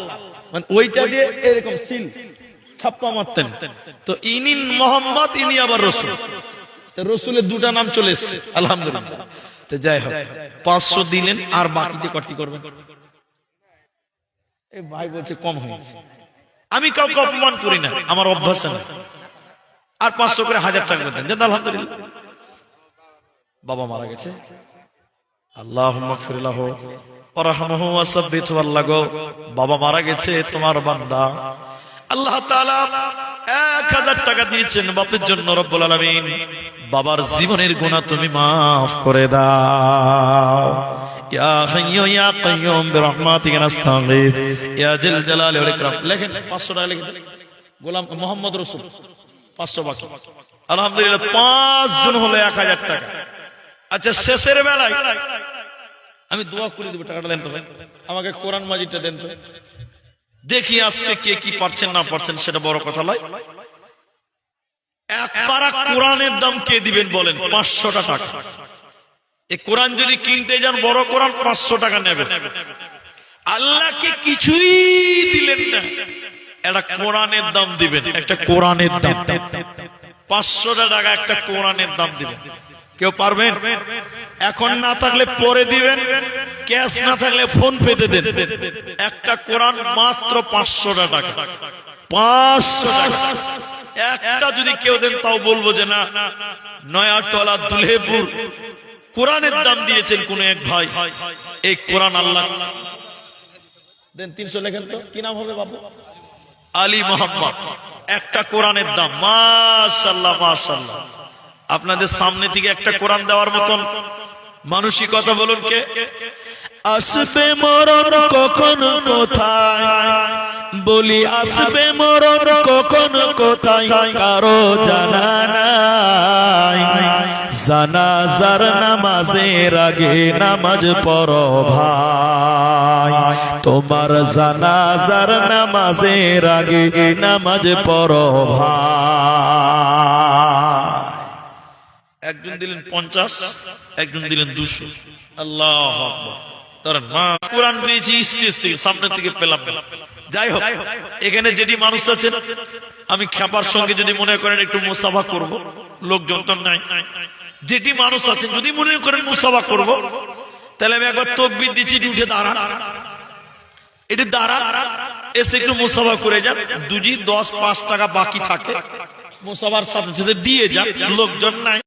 মানে ওইটা দিয়ে এরকম সিল ছাপ্পা মারতেন। তো ইনি মোহাম্মদ, ইনি আবার রসুল। তো রসুলের 2টা নাম চলে এসছে, আলহামদুলিল্লাহ। তো যাই হোক, 500 দিলেন, আর বাকিতে কটি করবেন? এই ভাই বলছে কম হয়েছে। আমি কাউকে অপমান করি না, আমার অভ্যাস নেই। আর 500 করে 1000 টাকা দেন, জান আলহামদুলিল্লাহ। বাবা মারা গেছে, আল্লাহুম্মা মাগফির লাহু ওয়ারহামহু ওয়া সাব্বিতহু। আল্লাহ গো, বাবা মারা গেছে তোমার বান্দা, আল্লাহ তাআলা 1000 টাকা দিয়েছেন বাপের জন্য। রব্বুল আলামিন, বাবার জীবনের গুনাহ তুমি maaf করে দাও। ইয়া হাইয়্যু ইয়া কাইয়্যুম বিরহমাতিকা নাস্তাগীথ ইয়া জিল জালালি ওয়াল ইকরাম। লেখেন 500 টাকা লিখে দেন। গোলাম মোহাম্মদ রসুল 500 বাকি। আলহামদুলিল্লাহ, 5 জন হলো 1000 টাকা। আচ্ছা, শেষের বেলায় আমি দোয়া করে দেব, টাকাটা দেন তো ভাই, আমাকে কোরআন মাজিদটা দেন তো, দেখি আজকে কে কি পারছেন না পারছেন, সেটা বড় কথা নয়। এক পারা কোরআনের দাম কে দিবেন বলেন? 500 টাকা। এই কোরআন যদি কিনতে যান, বড় কোরআন 500 টাকা নেবে। আল্লাহকে কিছুই দিলেন না, একটা কোরআনের দাম দিবেন। একটা কোরআনের দাম 500 টাকা, একটা কোরআনের দাম দিবেন। কেউ পারবেন? এখন না থাকলে পরে দিবেন। ক্যাশ না থাকলে ফোন পেতে দেন। একটা কোরআন মাত্র 500 টাকা, 500 টাকা একটা যদি কেউ দেন তাও বলবো যে না, নয়াটলা দুলহেপুর কোরআনের দাম দিয়েছেন কোন এক ভাই, এই কোরআন আল্লাহ দেন। 300 লেখেন তো, কি নাম হবে বাবু? আলী মোহাম্মদ। একটা কোরআনের দাম, মাশাআল্লাহ মাশাআল্লাহ। আপনাদের সামনে থেকে একটা কোরআন দেওয়ার মতন মানসিকতা বলুন কে? আসবে মরণ কখন কোথায়, বলি আসবে মরণ কখন কোথায়, কারো জানা নাই। জানাজার নামাজের আগে নামাজ পড়ো ভাই, তোমার জানাজার নামাজের আগে নামাজ পড়ো ভাই। একজন দিলেন 50, একজন দিলেন 200। আল্লাহু আকবার। ধরেন মা কোরআন পেয়েছি স্টেজ থেকে, সামনে থেকে পেলাম না। যাই হোক, এখানে যেটি মানুষ আছেন, আমি খেপার সঙ্গে যদি মনে করেন একটু মুসাফা করব, লোকজন তো নাই, যেটি মানুষ আছেন যদি মনে করেন মুসাফা করব, তাহলে আমি একবার তাকবীর দিচ্ছি, উঠে দাঁড়ান, এটি দাঁড়ান, এসে একটু মুসাফা করে যান। দুজি 10-5 টাকা বাকি থাকে, মুসাফার সাথে সাথে দিয়ে যান, লোকজন নাই।